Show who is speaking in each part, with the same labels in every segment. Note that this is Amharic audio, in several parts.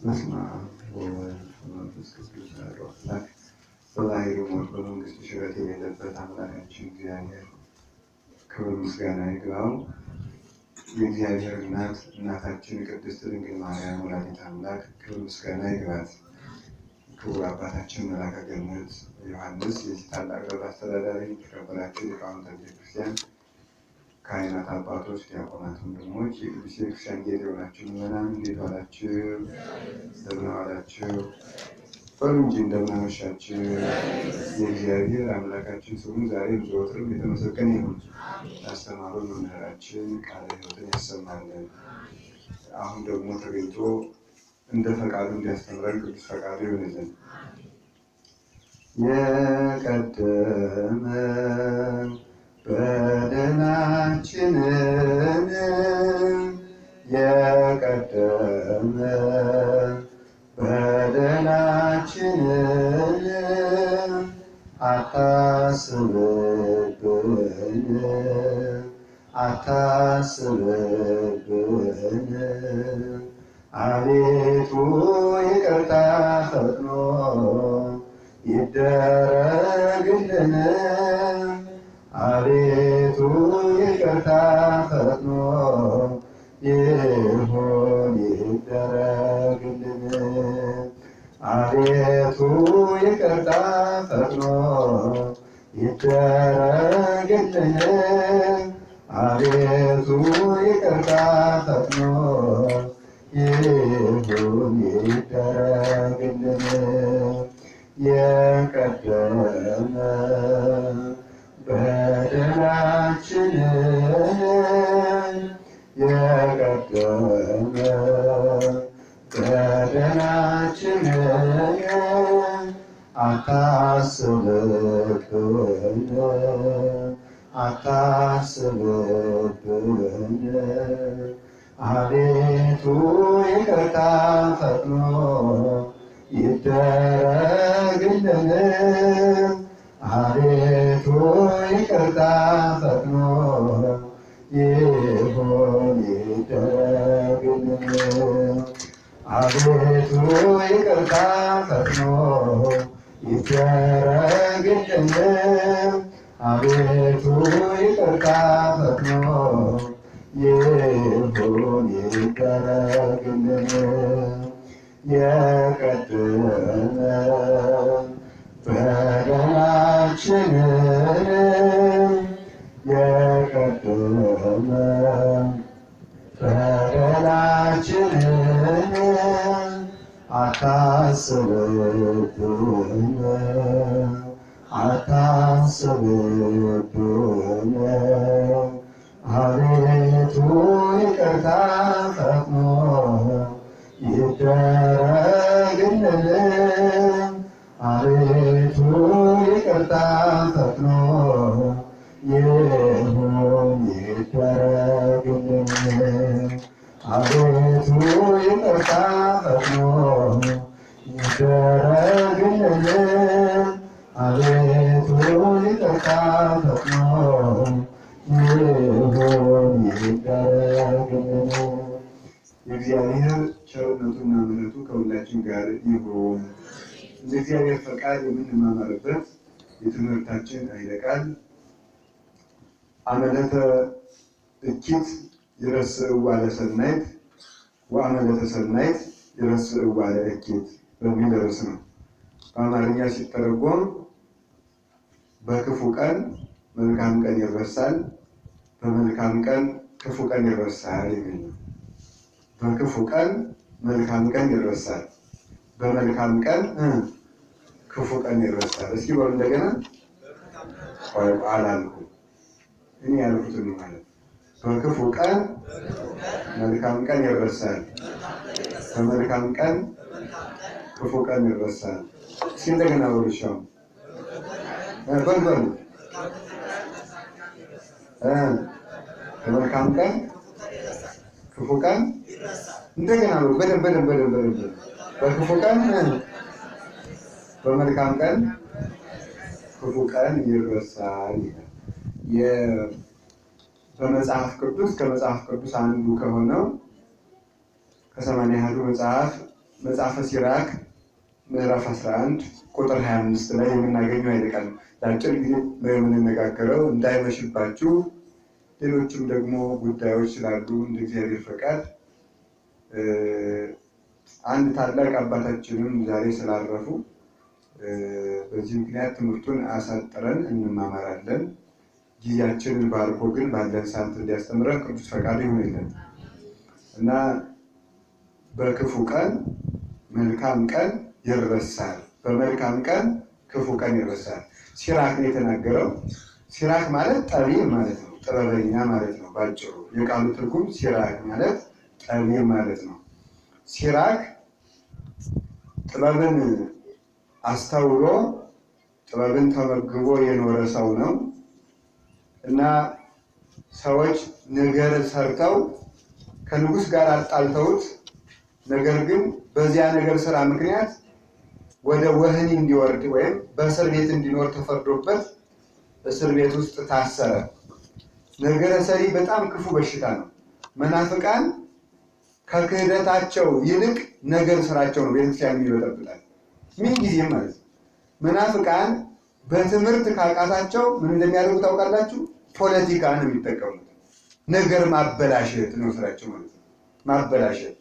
Speaker 1: በስመ አብ ወወልድ ወመንፈስ ቅዱስ አሐዱ አምላክ በባሕርይ ሞት በመንግሥቱ ሽረት የሌለበት አምላካችን እግዚአብሔር ክብር ምስጋና ይግባው። የእግዚአብሔር እናታችን ቅድስት ድንግል ማርያም ወላዲተ አምላክ ክብር ምስጋና ይግባት። ክቡር አባታችን መልአከ ገነት ዮሐንስ የዚህ ታላቅ ደብር አስተዳዳሪ፣ የተከበራችሁ ሊቃውንተ ቤተክርስቲያን፣ ካህናት አባቶች፣ ዲያቆናት፣ ወንድሞች፣ የቅዱስ ቤተክርስቲያን ጌጥ የሆናችሁ ምዕመናን እንዴት ዋላችሁ? እንደምን ዋላችሁ? በሉ እንጂ እንደምን አመሻችሁ? የእግዚአብሔር አምላካችን ስሙ ዛሬም ዘወትርም የተመሰገነ ይሁን። ያስተማሩን መምህራችን ቃለ ሕይወትን ያሰማልን። አሁን ደግሞ ተገኝቶ እንደ ፈቃዱ እንዲያስተምረን ቅዱስ ፈቃዱ ይሆንልን። የቀደመ በደላችንን የቀደመ በደላችንን አታስብብን አታስብብን አቤቱ ይቅርታ ፈጥኖ ይደረግልን አቤቱ ይቅርታ ፈጥኖ ይሁን ይደረግልን አቤቱ ይቅርታ ፈጥኖ ይደረግልን አቤቱ ይቅርታ ፈጥኖ ይሁን ይደረግልን የቀደመ በደላችንን የቀደመ በደላችንን አታስብብን አታስብብን አቤቱ ይቅርታ ፈጥኖ ይደረግልን አቤቱ ይቅርታ ፈጥኖ ይሁን ይደረግልን አቤቱ ይቅርታ ፈጥኖ ይደረግልን አቤቱ ይቅርታ ፈጥኖ ይሁን ይደረግልን የቀደመ በደላችንን የቀደመ በደላችንን አታስብብን አታስብብን አቤቱ ይቅርታ ፈጥኖ ይደረግልን አቤቱ ይቅርታ ፈጥኖ ይሁን ይደረግልን አቤቱ ይቅርታ ፈጥኖ ይደረግልን አቤቱ ይቅርታ ፈጥኖ ይሁን ይደረግልን። የእግዚአብሔር ቸርነቱና ምሕረቱ ከሁላችን ጋር ይሁን። እንደ እግዚአብሔር ፈቃድ የምንማማርበት የትምህርታችን ኃይለ ቃል አመለተ እኪት ይረስዕዋ ለሰናይት ወአመለተ ሰናይት ይረስዕዋ ለእኪት በሚል ርዕስ ነው። በአማርኛ ሲተረጎም በክፉ ቀን መልካም ቀን ይረሳል፣ በመልካም ቀን ክፉ ቀን ይረሳል የሚል ነው። በክፉ ቀን መልካም ቀን ይረሳል፣ በመልካም ቀን ክፉ ቀን ይረሳል። እስኪ በሉ እንደገና። አላልኩም እኔ ያልኩትን ማለት በክፉ ቀን መልካም ቀን ይረሳል፣ በመልካም ቀን ክፉ ቀን ይረሳል። እስኪ እንደገና በሉሻው በልበሉ። በመልካም ቀን ክፉ ቀን እንደገና በሉ። በደንብ በደንብ በደንብ በደንብ በክፉ ቀን በመልካም ቀን ክፉ ቀን ይረሳል ይላል። በመጽሐፍ ቅዱስ ከመጽሐፍ ቅዱስ አንዱ ከሆነው ከ80 መጽሐፍ መጽሐፈ ሲራክ ምዕራፍ 11 ቁጥር 25 ላይ የምናገኘው ኃይለ ቃል ነው። ለአጭር ጊዜ የምንነጋገረው እንዳይመሽባችሁ፣ ሌሎችም ደግሞ ጉዳዮች ስላሉ እንደ እግዚአብሔር ፈቃድ አንድ ታላቅ አባታችንም ዛሬ ስላረፉ በዚህ ምክንያት ትምህርቱን አሳጥረን እንማማራለን። ጊዜያችንን ባርኮ ግን ባለን ሰዓት እንዲያስተምረን ቅዱስ ፈቃድ ይሁንልን እና በክፉ ቀን መልካም ቀን ይረሳል፣ በመልካም ቀን ክፉ ቀን ይረሳል። ሲራክ ነው የተናገረው። ሲራክ ማለት ጠቢብ ማለት ነው፣ ጥበበኛ ማለት ነው። ባጭሩ የቃሉ ትርጉም ሲራክ ማለት ጠቢብ ማለት ነው። ሲራክ ጥበብን አስተውሎ ጥበብን ተመግቦ የኖረ ሰው ነው እና ሰዎች ነገር ሰርተው ከንጉሥ ጋር አጣልተውት፣ ነገር ግን በዚያ ነገር ስራ ምክንያት ወደ ወህኒ እንዲወርድ ወይም በእስር ቤት እንዲኖር ተፈርዶበት እስር ቤት ውስጥ ታሰረ። ነገረ ሰሪ በጣም ክፉ በሽታ ነው። መናፍቃን ከክህደታቸው ይልቅ ነገር ስራቸው ነው ቤተክርስቲያን የሚበጠብጣል። ምን ጊዜም ማለት ነው። መናፍቃን በትምህርት ካቃታቸው ምን እንደሚያደርጉ ታውቃላችሁ? ፖለቲካ ነው የሚጠቀሙት። ነገር ማበላሸት ነው ስራቸው ማለት ነው። ማበላሸት።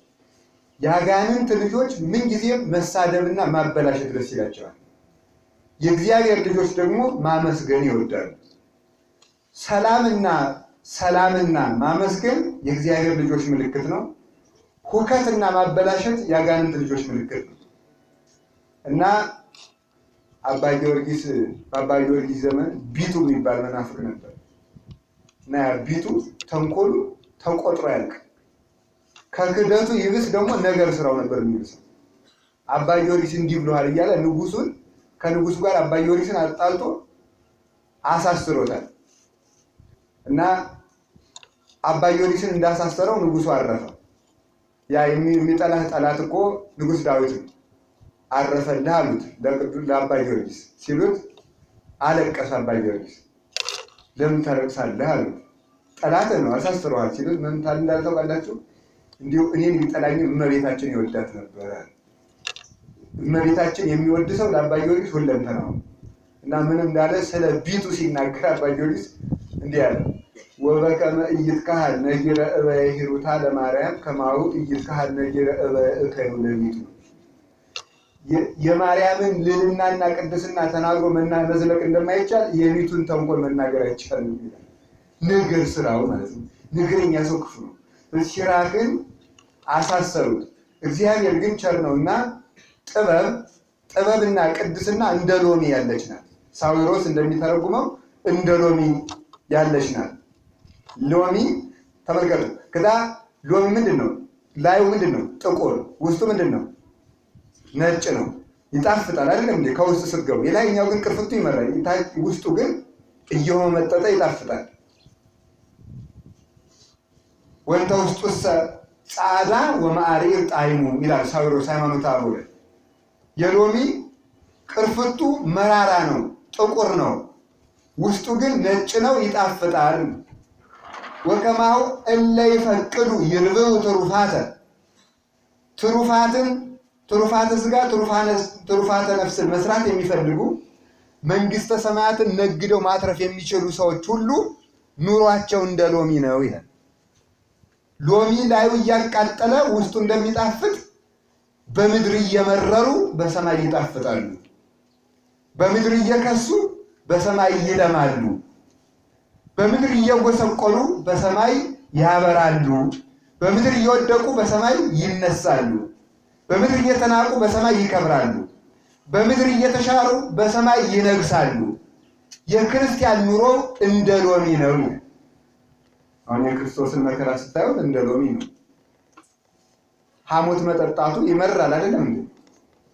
Speaker 1: የአጋንንት ልጆች ምን ጊዜም መሳደብና ማበላሸት ደስ ይላቸዋል። የእግዚአብሔር ልጆች ደግሞ ማመስገን ይወዳሉ። ሰላምና ማመስገን የእግዚአብሔር ልጆች ምልክት ነው። ሁከትና ማበላሸት የአጋንንት ልጆች ምልክት ነው እና በአባ ጊዮርጊስ ዘመን ቢቱ የሚባል መናፍቅ ነበር እና ቢቱ ተንኮሉ ተቆጥሮ ያልቅ። ከክደቱ ይብስ ደግሞ ነገር ስራው ነበር የሚብሰው። አባ ጊዮርጊስ እንዲህ ብለዋል እያለ ከንጉሱ ጋር አባ ጊዮርጊስን አጣልቶ አሳስሮታል እና አባ ጊዮርጊስን እንዳሳሰረው ንጉሱ አረፈ። ያ የሚጠላህ ጠላት እኮ ንጉስ ዳዊት አረፈልህ አሉት ለአባ ጊዮርጊስ ሲሉት አለቀሰ። አባ ጊዮርጊስ ለምን ታለቅሳለህ አሉት። ጠላት ነው አሳስረዋል ሲሉት ምን እንዳልታውቃላችሁ እንዲሁ እኔን ቢጠላኝ እመቤታችን ይወዳት ነበር። እመቤታችን የሚወድ ሰው ለአባ ጊዮርጊስ ሁለንተናው እና ምን እንዳለ ስለ ቢቱ ሲናገር አባ ጊዮርጊስ እንዲህ አለ። ወበከመ ኢይትካሀል ነጊረ እበየ ሂሩታ ለማርያም ከማሁ ኢይትካሀል ነጊረ እበየ እከዩ ለቢቱ። የማርያምን ልዕልናና ቅድስና ተናግሮ መዝለቅ እንደማይቻል የቢቱን ተንኮል መናገር አይቻልም ይላል። ነገር ስራው ማለት ነው። ነገረኛ ሰው ክፉ ነው። ሲራክን አሳሰሩት። እግዚአብሔር ግን ቸር ነውና ጥበብና ቅድስና እንደ ሎሚ ያለች ናት። ሳዊሮስ እንደሚተረጉመው እንደ ሎሚ ያለች ናት። ሎሚ ተመልከቱ። ከዛ ሎሚ ምንድን ነው? ላዩ ምንድን ነው? ጥቁር። ውስጡ ምንድን ነው? ነጭ ነው። ይጣፍጣል አይደለም እንዴ? ከውስጥ ስትገቡ የላይኛው ግን ቅርፍቱ ይመራል። ውስጡ ግን እየሆመጠጠ ይጣፍጣል። ወንተ ውስጡሰ ጻዕዳ ወማዕሪር ጣዕሙ ይላል ሳዊሮስ ሃይማኖተ አበው ላይ። የሎሚ ቅርፍቱ መራራ ነው፣ ጥቁር ነው። ውስጡ ግን ነጭ ነው፣ ይጣፍጣል። ወከማሁ እለ ይፈቅዱ ይርብው ትሩፋተ ሥጋ ትሩፋተ ነፍስን መስራት የሚፈልጉ መንግስተ ሰማያትን ነግደው ማትረፍ የሚችሉ ሰዎች ሁሉ ኑሯቸው እንደ ሎሚ ነው ይላል። ሎሚ ላዩ እያቃጠለ ውስጡ እንደሚጣፍጥ በምድር እየመረሩ በሰማይ ይጣፍጣሉ። በምድር እየከሱ በሰማይ ይለማሉ። በምድር እየጎሰቆሉ በሰማይ ያበራሉ። በምድር እየወደቁ በሰማይ ይነሳሉ። በምድር እየተናቁ በሰማይ ይከብራሉ። በምድር እየተሻሩ በሰማይ ይነግሳሉ። የክርስቲያን ኑሮ እንደ ሎሚ ነው። አሁን የክርስቶስን መከራ ስታዩት እንደ ሎሚ ነው። ሐሞት መጠጣቱ ይመራል አይደለም እንዴ?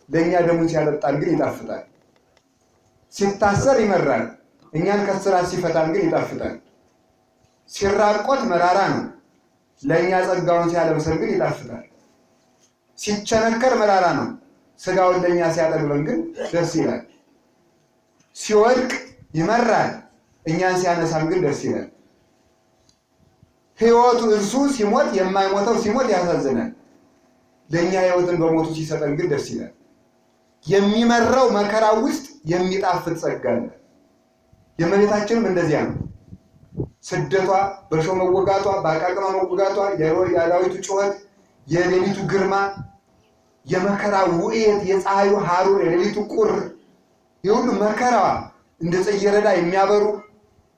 Speaker 1: ለእኛ ደሙን ሲያጠጣን ግን ይጣፍጣል። ሲታሰር ይመራል፣ እኛን ከስራት ሲፈታን ግን ይጣፍጣል። ሲራቆት መራራ ነው፣ ለእኛ ጸጋውን ሲያለብሰን ግን ይጣፍጣል። ሲቸነከር መራራ ነው፣ ስጋውን ለእኛ ሲያጠግበን ግን ደስ ይላል። ሲወድቅ ይመራል፣ እኛን ሲያነሳን ግን ደስ ይላል። ሕይወቱ እርሱ ሲሞት የማይሞተው ሲሞት ያሳዝናል።
Speaker 2: ለኛ ሕይወትን በሞቱ ሲሰጠን ግን ደስ ይላል። የሚመራው መከራ ውስጥ የሚጣፍጥ ጸጋ አለ። የእመቤታችንም እንደዚያ ነው። ስደቷ፣ በእሾህ መወጋቷ፣ በአቃቅማ መወጋቷ፣ የአራዊቱ ጩኸት፣ የሌሊቱ ግርማ፣ የመከራ ውእየት፣ የፀሐዩ ሐሩር፣ የሌሊቱ ቁር፣ የሁሉ መከራዋ እንደ ጽጌረዳ የሚያበሩ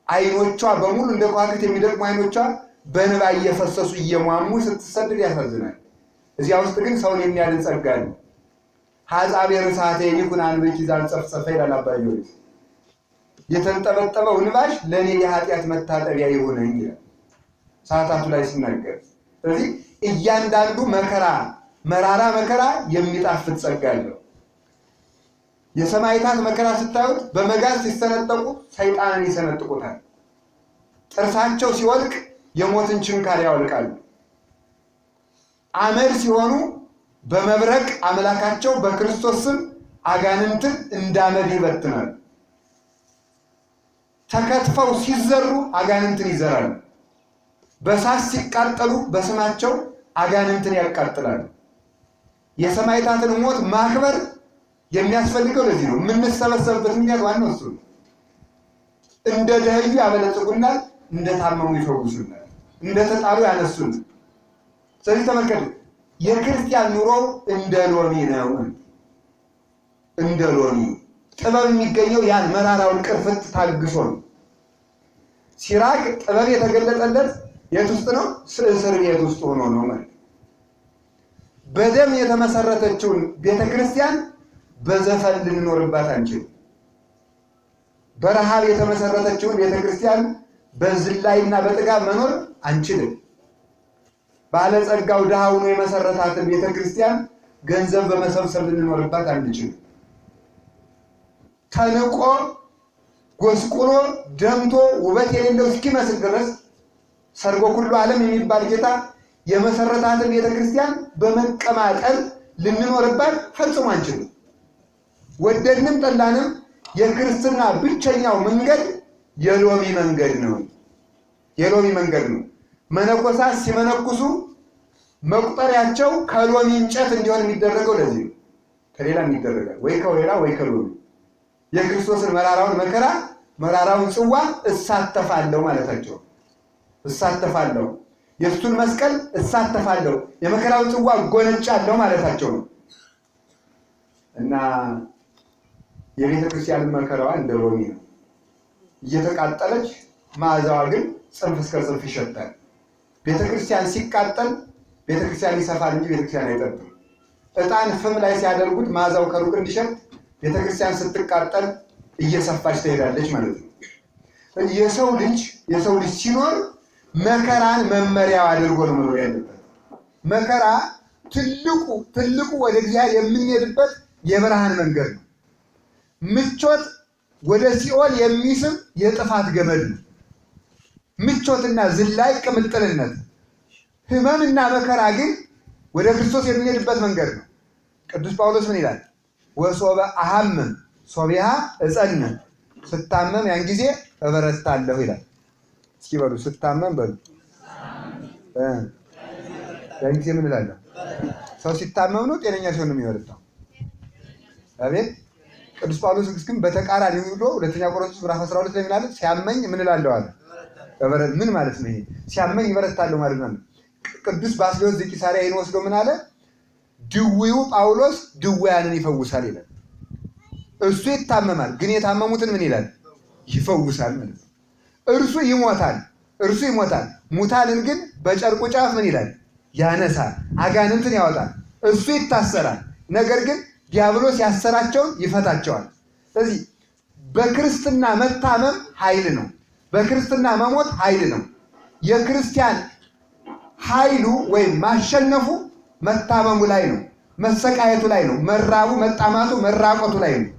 Speaker 2: አይኖቿ በሙሉ እንደ ከዋክብት የሚደቅሙ አይኖቿ በንባ እየፈሰሱ እየሟሙ ስትሰደድ ያሳዝናል። እዚያ ውስጥ ግን ሰውን የሚያድን ጸጋ ነው። ሀጻቤ ርሳቴ ይኩን አንብኪ ዛንጸፍጸፈ ይላል አባ ጊዮርጊስ። የተንጠበጠበው እንባሽ ለእኔ የኃጢአት መታጠቢያ ይሁነኝ ይላል ሰዓታቱ ላይ ሲናገር። ስለዚህ እያንዳንዱ መከራ፣ መራራ መከራ የሚጣፍጥ ጸጋ አለው። የሰማዕታት መከራ ስታዩት በመጋዝ ሲሰነጠቁ ሰይጣንን ይሰነጥቁታል። ጥርሳቸው ሲወልቅ የሞትን ችንካር ያወልቃሉ። አመድ ሲሆኑ በመብረቅ አምላካቸው በክርስቶስ ስም አጋንንትን እንዳመድ ይበትናል። ተከትፈው ሲዘሩ አጋንንትን ይዘራሉ። በእሳት ሲቃጠሉ በስማቸው አጋንንትን ያቃጥላሉ። የሰማዕታትን ሞት ማክበር የሚያስፈልገው ለዚህ ነው። የምንሰበሰብበት ምክንያት ዋናው እሱ ነው። እንደ ደህዩ ያበለጽጉናል፣ እንደ ታመሙ ይፈውሱናል፣ እንደ ተጣሉ ያነሱናል። ስለዚህ ተመልከቱ፣ የክርስቲያን ኑሮ እንደ ሎሚ ነው። እንደ ሎሚ ጥበብ የሚገኘው ያን መራራውን ቅርፍት ታግሶ ነው። ሲራክ ጥበብ የተገለጠለት የት ውስጥ ነው? እስር ቤት ውስጥ ሆኖ ነው ማለት። በደም የተመሰረተችውን ቤተክርስቲያን በዘፈን ልንኖርባት አንችልም። በረሃብ የተመሰረተችውን ቤተክርስቲያን በዝላይና በጥጋብ መኖር አንችልም። ባለጸጋው ድሃ ሆኖ የመሰረታትን ቤተክርስቲያን ገንዘብ በመሰብሰብ ልንኖርባት አንችልም። ተንቆ ጎስቁሎ ደምቶ ውበት የሌለው እስኪመስል ድረስ ሰርጎ ኩሉ ዓለም የሚባል ጌታ የመሰረታትን ቤተክርስቲያን በመቀማጠል ልንኖርባት ፈጽሞ አንችልም። ወደድንም ጠላንም የክርስትና ብቸኛው መንገድ የሎሚ መንገድ ነው። የሎሚ መንገድ ነው። መነኮሳት ሲመነኩሱ መቁጠሪያቸው ከሎሚ እንጨት እንዲሆን የሚደረገው ለዚህ ነው። ከሌላ የሚደረጋል ወይ ከወይራ ወይ ከሎሚ። የክርስቶስን መራራውን መከራ መራራውን ጽዋ እሳተፋለሁ ማለታቸው። እሳተፋለሁ፣ የእሱን መስቀል እሳተፋለሁ፣ የመከራውን ጽዋ ጎነጫለሁ ማለታቸው ነው። እና የቤተ ክርስቲያን መከራዋ እንደ ሎሚ ነው። እየተቃጠለች መዓዛዋ ግን ጽንፍ እስከ ጽንፍ ይሸታል። ቤተ ክርስቲያን ሲቃጠል ቤተ ክርስቲያን ይሰፋል እንጂ ቤተ ክርስቲያን አይጠብም። ዕጣን ፍም ላይ ሲያደርጉት መዓዛው ከሩቅ እንዲሸት ቤተ ክርስቲያን ስትቃጠል እየሰፋች ትሄዳለች ማለት ነው። የሰው ልጅ ሲኖር መከራን መመሪያው አድርጎ ነው መኖር ያለበት። መከራ ትልቁ ወደ እግዚአብሔር የምንሄድበት የብርሃን መንገድ ነው። ምቾት ወደ ሲኦል የሚስብ የጥፋት ገመድ ነው። ምቾትና ዝላይ፣ ቅምጥልነት፣ ህመምና መከራ ግን ወደ ክርስቶስ የምንሄድበት መንገድ ነው። ቅዱስ ጳውሎስ ምን ይላል? ወሶበ አሐምም ሶቢሃ እጸንዕ፣ ስታመም ያን ጊዜ እበረታለሁ ይላል። እስኪ በሉ ስታመም በሉ። ያን ጊዜ ምን እላለሁ? ሰው ሲታመም ነው ጤነኛ ሲሆን ነው የሚበረታው። አቤት። ቅዱስ ጳውሎስ ግን በተቃራኒ ሄዶ ሁለተኛ ቆሮንቶስ ምዕራፍ 12 ላይ ምን አለ? ሲያመኝ ምን እላለሁ አለ። ምን ማለት ነው ይሄ? ሲያመኝ እበረታለሁ ማለት ነው። ቅዱስ ባስልዮስ ዘቂሳርያ ይሄን ወስዶ ምን አለ? ድውዩ ጳውሎስ ድውያንን ይፈውሳል ይላል። እሱ ይታመማል፣ ግን የታመሙትን ምን ይላል? ይፈውሳል ማለት ነው። እርሱ ይሞታል፣ ሙታንን ግን በጨርቁ ጫፍ ምን ይላል? ያነሳል፣ አጋንንትን ያወጣል። እሱ ይታሰራል፣ ነገር ግን ዲያብሎስ ያሰራቸውን ይፈታቸዋል። ስለዚህ በክርስትና መታመም ኃይል ነው። በክርስትና መሞት ኃይል ነው። የክርስቲያን ኃይሉ ወይም ማሸነፉ መታመሙ ላይ ነው፣ መሰቃየቱ ላይ ነው፣ መራቡ፣ መጣማቱ፣ መራቆቱ ላይ ነው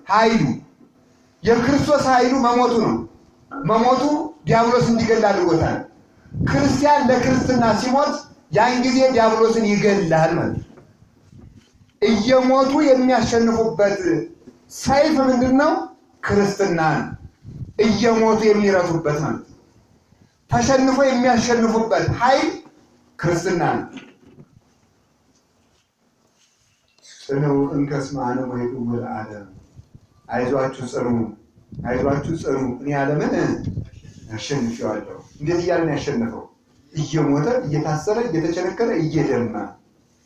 Speaker 2: ኃይሉ። የክርስቶስ ኃይሉ መሞቱ ነው። መሞቱ ዲያብሎስ እንዲገል አድርጎታል። ክርስቲያን ለክርስትና ሲሞት ያን ጊዜ ዲያብሎስን ይገላል ማለት ነው። እየሞቱ የሚያሸንፉበት ሰይፍ ምንድን ነው? ክርስትና ነው። እየሞቱ የሚረቱበት ማለት ነው። ተሸንፎ የሚያሸንፉበት ኃይል ክርስትና ነው። ጽነው እንከስማነ ወይቁል ዓለም አይዟችሁ ጽኑ፣ አይዟችሁ ጽኑ፣ እኔ ዓለምን አሸንፌዋለሁ። እንዴት እያለ ነው ያሸነፈው? እየሞተ እየታሰረ እየተቸነከረ እየደማ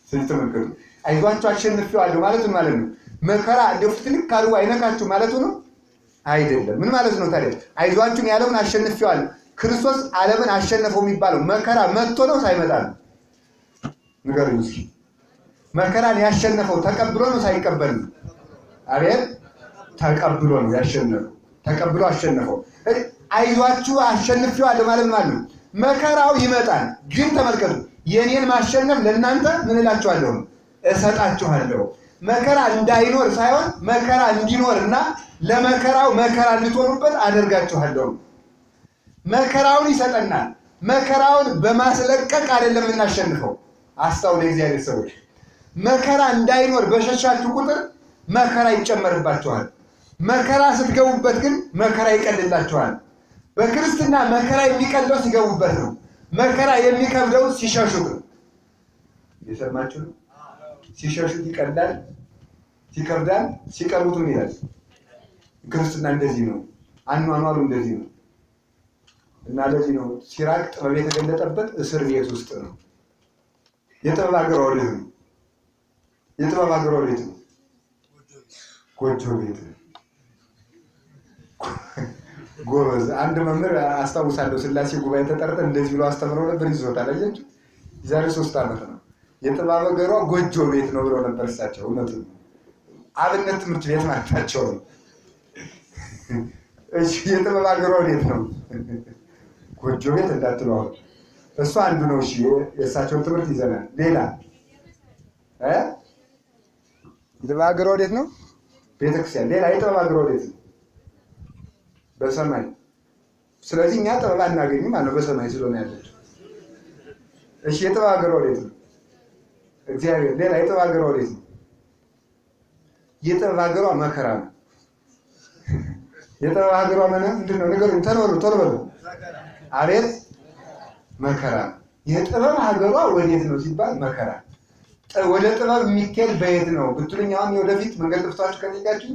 Speaker 2: ስትመከሩ አይዟችሁ አሸንፌዋለሁ ማለት ምን ማለት ነው? መከራ እንደፍት ልክ ካሉ አይነካችሁ ማለቱ ነው አይደለም። ምን ማለት ነው ታዲያ? አይዟችሁን ያለውን አሸንፌዋለሁ። ክርስቶስ ዓለምን አሸነፈው የሚባለው መከራ መጥቶ ነው ሳይመጣ ነው? ንገሩኝ እስኪ። መከራን ያሸነፈው ተቀብሎ ነው ሳይቀበል ነው? አቤት ተቀብሎ ነው ያሸነፈው። ተቀብሎ አሸነፈው። አይዟችሁ አሸንፌዋለሁ ማለት ማለት ነው መከራው ይመጣል። ግን ተመልከቱ፣ የኔን ማሸነፍ ለእናንተ ምን እላችኋለሁ? እሰጣችኋለሁ። መከራ እንዳይኖር ሳይሆን መከራ እንዲኖርና ለመከራው መከራ እንድትሆኑበት አደርጋችኋለሁ። መከራውን ይሰጠናል። መከራውን በማስለቀቅ አይደለም የምናሸንፈው። አስተውሉ የእግዚአብሔር ሰዎች፣ መከራ እንዳይኖር በሸሻችሁ ቁጥር መከራ ይጨመርባችኋል። መከራ ስትገቡበት ግን መከራ ይቀልላችኋል። በክርስትና መከራ የሚቀለው ሲገቡበት ነው። መከራ የሚከብደው ሲሸሹት ነው። እየሰማችሁ ነው? ሲሸሹት ይቀላል፣ ሲከብዳል፣ ሲቀርቡት ምን ይላል? ክርስትና እንደዚህ ነው። አኗኗሩ እንደዚህ ነው። እና ለዚህ ነው ሲራቅ ጥበብ የተገለጠበት እስር ቤት ውስጥ ነው። የጥበብ ሀገር ወዴት ነው? የጥበብ ሀገር ወዴት ነው? ጎጆ ቤት። ጎበዝ። አንድ መምህር አስታውሳለሁ፣ ስላሴ ጉባኤ ተጠርተን እንደዚህ ብሎ አስተምረው ነበር። ይዞታል። አያችሁ፣ ዛሬ 3 ዓመት ነው። የጥበብ ሀገሯ ጎጆ ቤት ነው ብለው ነበር እሳቸው። እውነቱን አብነት ትምህርት ቤት ማለታቸው ነው። እሺ፣ የጥበብ ሀገሯ ወዴት ነው? ጎጆ ቤት እንዳትሉ አሁን እሱ አንዱ ነው። እሺ፣ የእሳቸውን ትምህርት ይዘናል። ሌላ የጥበብ ሀገሯ ወዴት ነው? ቤተክርስቲያን። ሌላ የጥበብ ሀገሯ ወዴት ነው? በሰማይ። ስለዚህ እኛ ጥበብ አናገኝም ማለት ነው፣ በሰማይ ስለሆነ ያለችው። እሺ፣ የጥበብ ሀገሯ ወዴት ነው? እግዚአብሔር። ሌላ የጥበብ ሀገሯ ወዴት ነው? የጥበብ ሀገሯ መከራ ነው። የጥበብ ሀገሯ ምንድን ነው? ንገሩኝ፣ ቶሎ በሉ። አቤት፣ መከራ። የጥበብ ሀገሯ ወዴት ነው ሲባል መከራ። ወደ ጥበብ የሚኬድ በየት ነው ብትሉኝ፣ አሁን የወደፊት መንገድ ጥፍታችሁ ከጠየቃችሁ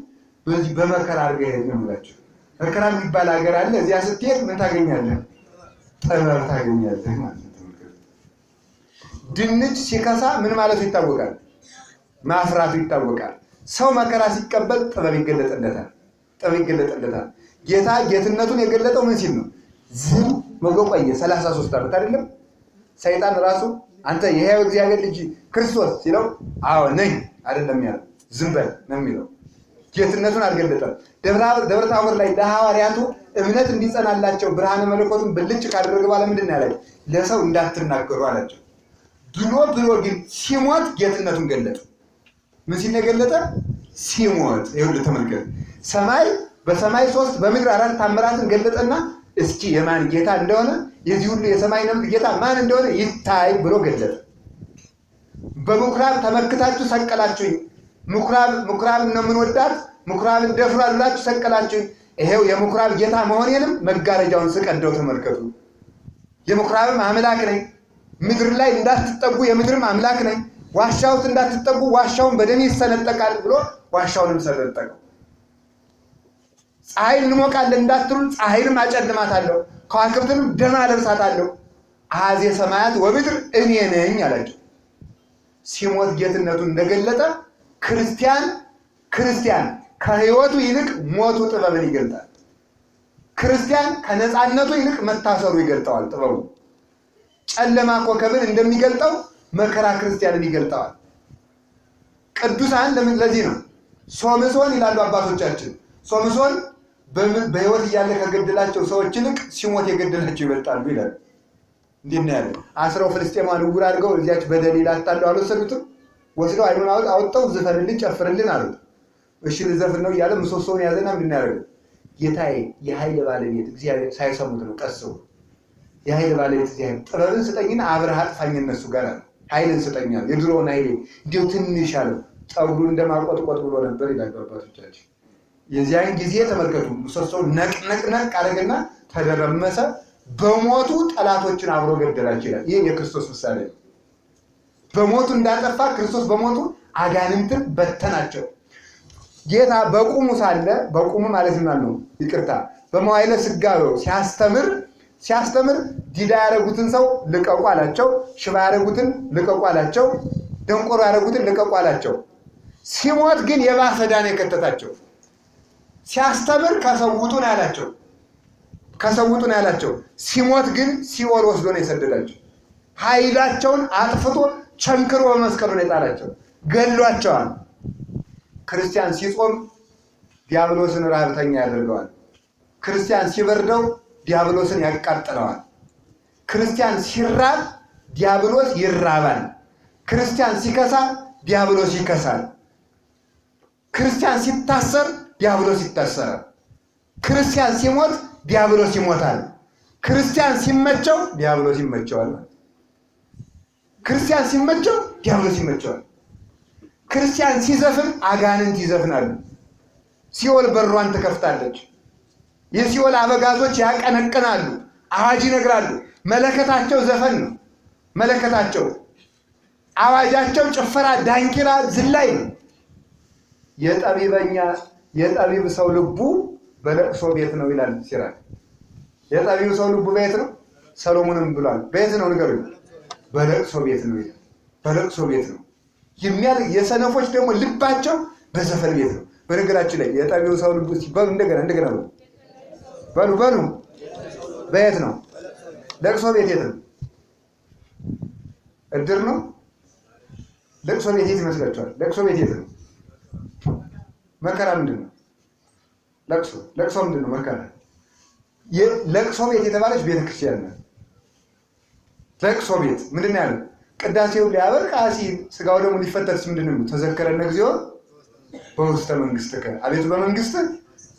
Speaker 2: በዚህ በመከራ አድርገህ ሄድ ነው የምላችሁ። መከራ የሚባል ሀገር አለ። እዚያ ስትሄድ ምን ታገኛለህ? ጥበብ ታገኛለህ ማለት ነው። ድንች ሲከሳ ምን ማለቱ ይታወቃል? ማፍራቱ ይታወቃል። ሰው መከራ ሲቀበል ጥበብ ይገለጥለታል። ጥበብ ይገለጥለታል። ጌታ ጌትነቱን የገለጠው ምን ሲል ነው? ዝም ብሎ ቆየ 33 ዓመት አይደለም? ሰይጣን ራሱ አንተ የሕያው እግዚአብሔር ልጅ ክርስቶስ ሲለው አዎ ነኝ አይደለም ያለው፣ ዝም በል ነው የሚለው። ጌትነቱን አልገለጠም። ደብረ ታቦር ላይ ለሐዋርያቱ እምነት እንዲጸናላቸው ብርሃነ መለኮቱን ብልጭ ካደረገ በኋላ ምንድን ነው ያላቸው? ለሰው እንዳትናገሩ አላቸው። ብሎ ግን ሲሞት ጌትነቱን ገለጠ። ምን ሲል ነው የገለጠ? ሲሞት። ይኸውልህ ተመልከት፣ ሰማይ በሰማይ 3 በምድር 4 ታምራትን ገለጠና እስኪ የማን ጌታ እንደሆነ የዚህ ሁሉ የሰማይ ነምጥ ጌታ ማን እንደሆነ ይታይ ብሎ ገለጠ። በምኩራብ ተመክታችሁ ሰቀላችሁኝ፣ ምኩራብ ነው የምንወዳት፣ ምኩራብን ደፍሯል ብላችሁ ሰቀላችሁኝ። ይሄው የምኩራብ ጌታ መሆኔንም መጋረጃውን ስቀደው ተመልከቱ። የምኩራብም አምላክ ነኝ፣ ምድር ላይ እንዳትጠጉ የምድርም አምላክ ነኝ፣ ዋሻ ውስጥ እንዳትጠጉ ዋሻውን በደሜ ይሰነጠቃል ብሎ ዋሻውንም ሰነጠቀው። ፀሐይን እንሞቃለን እንዳትሉ ፀሐይንም አጨልማታለሁ፣ ከዋክብትንም ደም አለብሳታለሁ፣ አሐዜ ሰማያት ወምድር እኔ ነኝ አላቸው። ሲሞት ጌትነቱን እንደገለጠ ክርስቲያን ከህይወቱ ይልቅ ሞቱ ጥበብን ይገልጣል። ክርስቲያን ከነፃነቱ ይልቅ መታሰሩ ይገልጠዋል ጥበቡ። ጨለማ ኮከብን እንደሚገልጠው መከራ ክርስቲያንን ይገልጠዋል። ቅዱሳን ለዚህ ነው ሶምሶን ይላሉ አባቶቻችን። ሶምሶን በህይወት እያለ ከገደላቸው ሰዎች ይልቅ ሲሞት የገደላቸው ይበልጣሉ ይላል። እንዴት ነው ያለው? አስረው ፍልስጤማን ዕውር አድርገው እዚያች በደሊላ አታለው አልወሰዱትም? ወስደው አይኑን አውጥተው ዝፈንልን ጨፍርልን አሉት። እሺ ልዘፍን ነው እያለ ምሰሶውን ያዘና ምንድን ያደረገው? ጌታዬ የኃይል ባለቤት እግዚአብሔር ሳይሰሙት ነው ቀስው የኃይል ባለቤት እግዚአብሔር ጥበብን ስጠኝና አብረህ አጥፋኝ እነሱ ጋር አለ። ኃይልን ስጠኛል የድሮውን ኃይሌ እንዲሁ ትንሽ አለው። ጠጉሩ እንደማቆጥቆጥ ብሎ ነበር ይላሉ አባቶቻችን። የዚያን ጊዜ ተመልከቱ፣ ምሰሶውን ነቅ አደረገና ተደረመሰ። በሞቱ ጠላቶችን አብሮ ገደላቸው ይላል። ይህ የክርስቶስ ምሳሌ ነው። በሞቱ እንዳጠፋ ክርስቶስ በሞቱ አጋንንትን በተናቸው። ጌታ በቁሙ ሳለ በቁሙ ማለት ነው ይቅርታ በመዋዕለ ሥጋዌው ሲያስተምር ዲዳ ያደረጉትን ሰው ልቀቁ አላቸው። ሽባ ያደረጉትን ልቀቁ አላቸው። ደንቆሮ ያደረጉትን ልቀቁ አላቸው። ሲሞት ግን የባሰ ዕዳ ነው የከተታቸው። ሲያስተምር ከሰው ውጡ ነው ያላቸው። ሲሞት ግን ሲኦል ወስዶ ነው የሰደዳቸው። ኃይላቸውን አጥፍቶ ቸንክሮ በመስቀሉ ነው የጣላቸው። ገሏቸዋል። ክርስቲያን ሲጾም ዲያብሎስን ረሃብተኛ ያደርገዋል። ክርስቲያን ሲበርደው ዲያብሎስን ያቃጥለዋል። ክርስቲያን ሲራብ ዲያብሎስ ይራባል። ክርስቲያን ሲከሳ ዲያብሎስ ይከሳል። ክርስቲያን ሲታሰር ዲያብሎስ ይታሰራል። ክርስቲያን ሲሞት ዲያብሎስ ይሞታል። ክርስቲያን ሲመቸው ዲያብሎስ ይመቸዋል። ክርስቲያን ሲመቸው ዲያብሎስ ይመቸዋል። ክርስቲያን ሲዘፍን አጋንንት ይዘፍናሉ። ሲኦል በሯን ትከፍታለች። የሲኦል አበጋዞች ያቀነቅናሉ፣ አዋጅ ይነግራሉ። መለከታቸው ዘፈን ነው። መለከታቸው፣ አዋጃቸው ጭፈራ፣ ዳንኪራ፣ ዝላይ ነው። የጠቢብ ሰው ልቡ በለቅሶ ቤት ነው ይላል ሲራክ። የጠቢብ ሰው ልቡ በየት ነው? ሰሎሞንም ብሏል። በየት ነው ንገሩኝ? በለቅሶ ቤት ነው ይላል። በለቅሶ ቤት ነው። የሰነፎች ደግሞ ልባቸው በዘፈን ቤት ነው። በነገራችን ላይ የጠቢብ ሰው ልቡ ሲባሉ እንደገና በሉ በየት ነው? ለቅሶ ቤት የት ነው? እድር ነው? ለቅሶ ቤት የት ይመስላችኋል? ለቅሶ ቤት የት ነው? መከራ ምንድን ነው? ለቅሶ ምንድን ነው? መከራ። ለቅሶ ቤት የተባለች ቤተክርስቲያን ናት። ለቅሶ ቤት ምንድን ነው ያለው? ቅዳሴው ሊያበቃ ሲል ስጋው ደግሞ ሊፈተትስ ምንድን ነው? ተዘከረነ እግዚኦ በውስተ መንግሥትከ፣ አቤቱ በመንግስትህ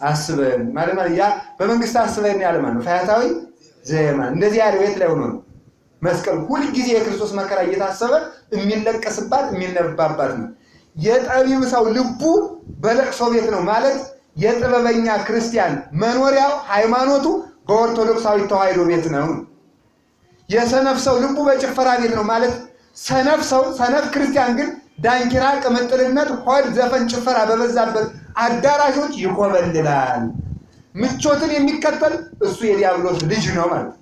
Speaker 2: አስበን ማለት ያ በመንግስት አስበን ያለ ማለት ነው። ፈያታዊ ዘየማን እንደዚህ ያለው ቤት ላይ ሆኖ ነው። መስቀል ሁልጊዜ የክርስቶስ መከራ እየታሰበ የሚለቀስባት የሚነባባት ነው። የጠቢብ ሰው ልቡ በለቅሶ ቤት ነው ማለት የጥበበኛ ክርስቲያን መኖሪያው ሃይማኖቱ በኦርቶዶክሳዊ ተዋሕዶ ቤት ነው። የሰነፍ ሰው ልቡ በጭፈራ ቤት ነው ማለት ሰነፍ ክርስቲያን ግን ዳንኪራ፣ ቅምጥልነት፣ ሆድ፣ ዘፈን፣ ጭፈራ በበዛበት አዳራሾች ይኮበልላል። ምቾትን የሚከተል እሱ የዲያብሎስ ልጅ ነው ማለት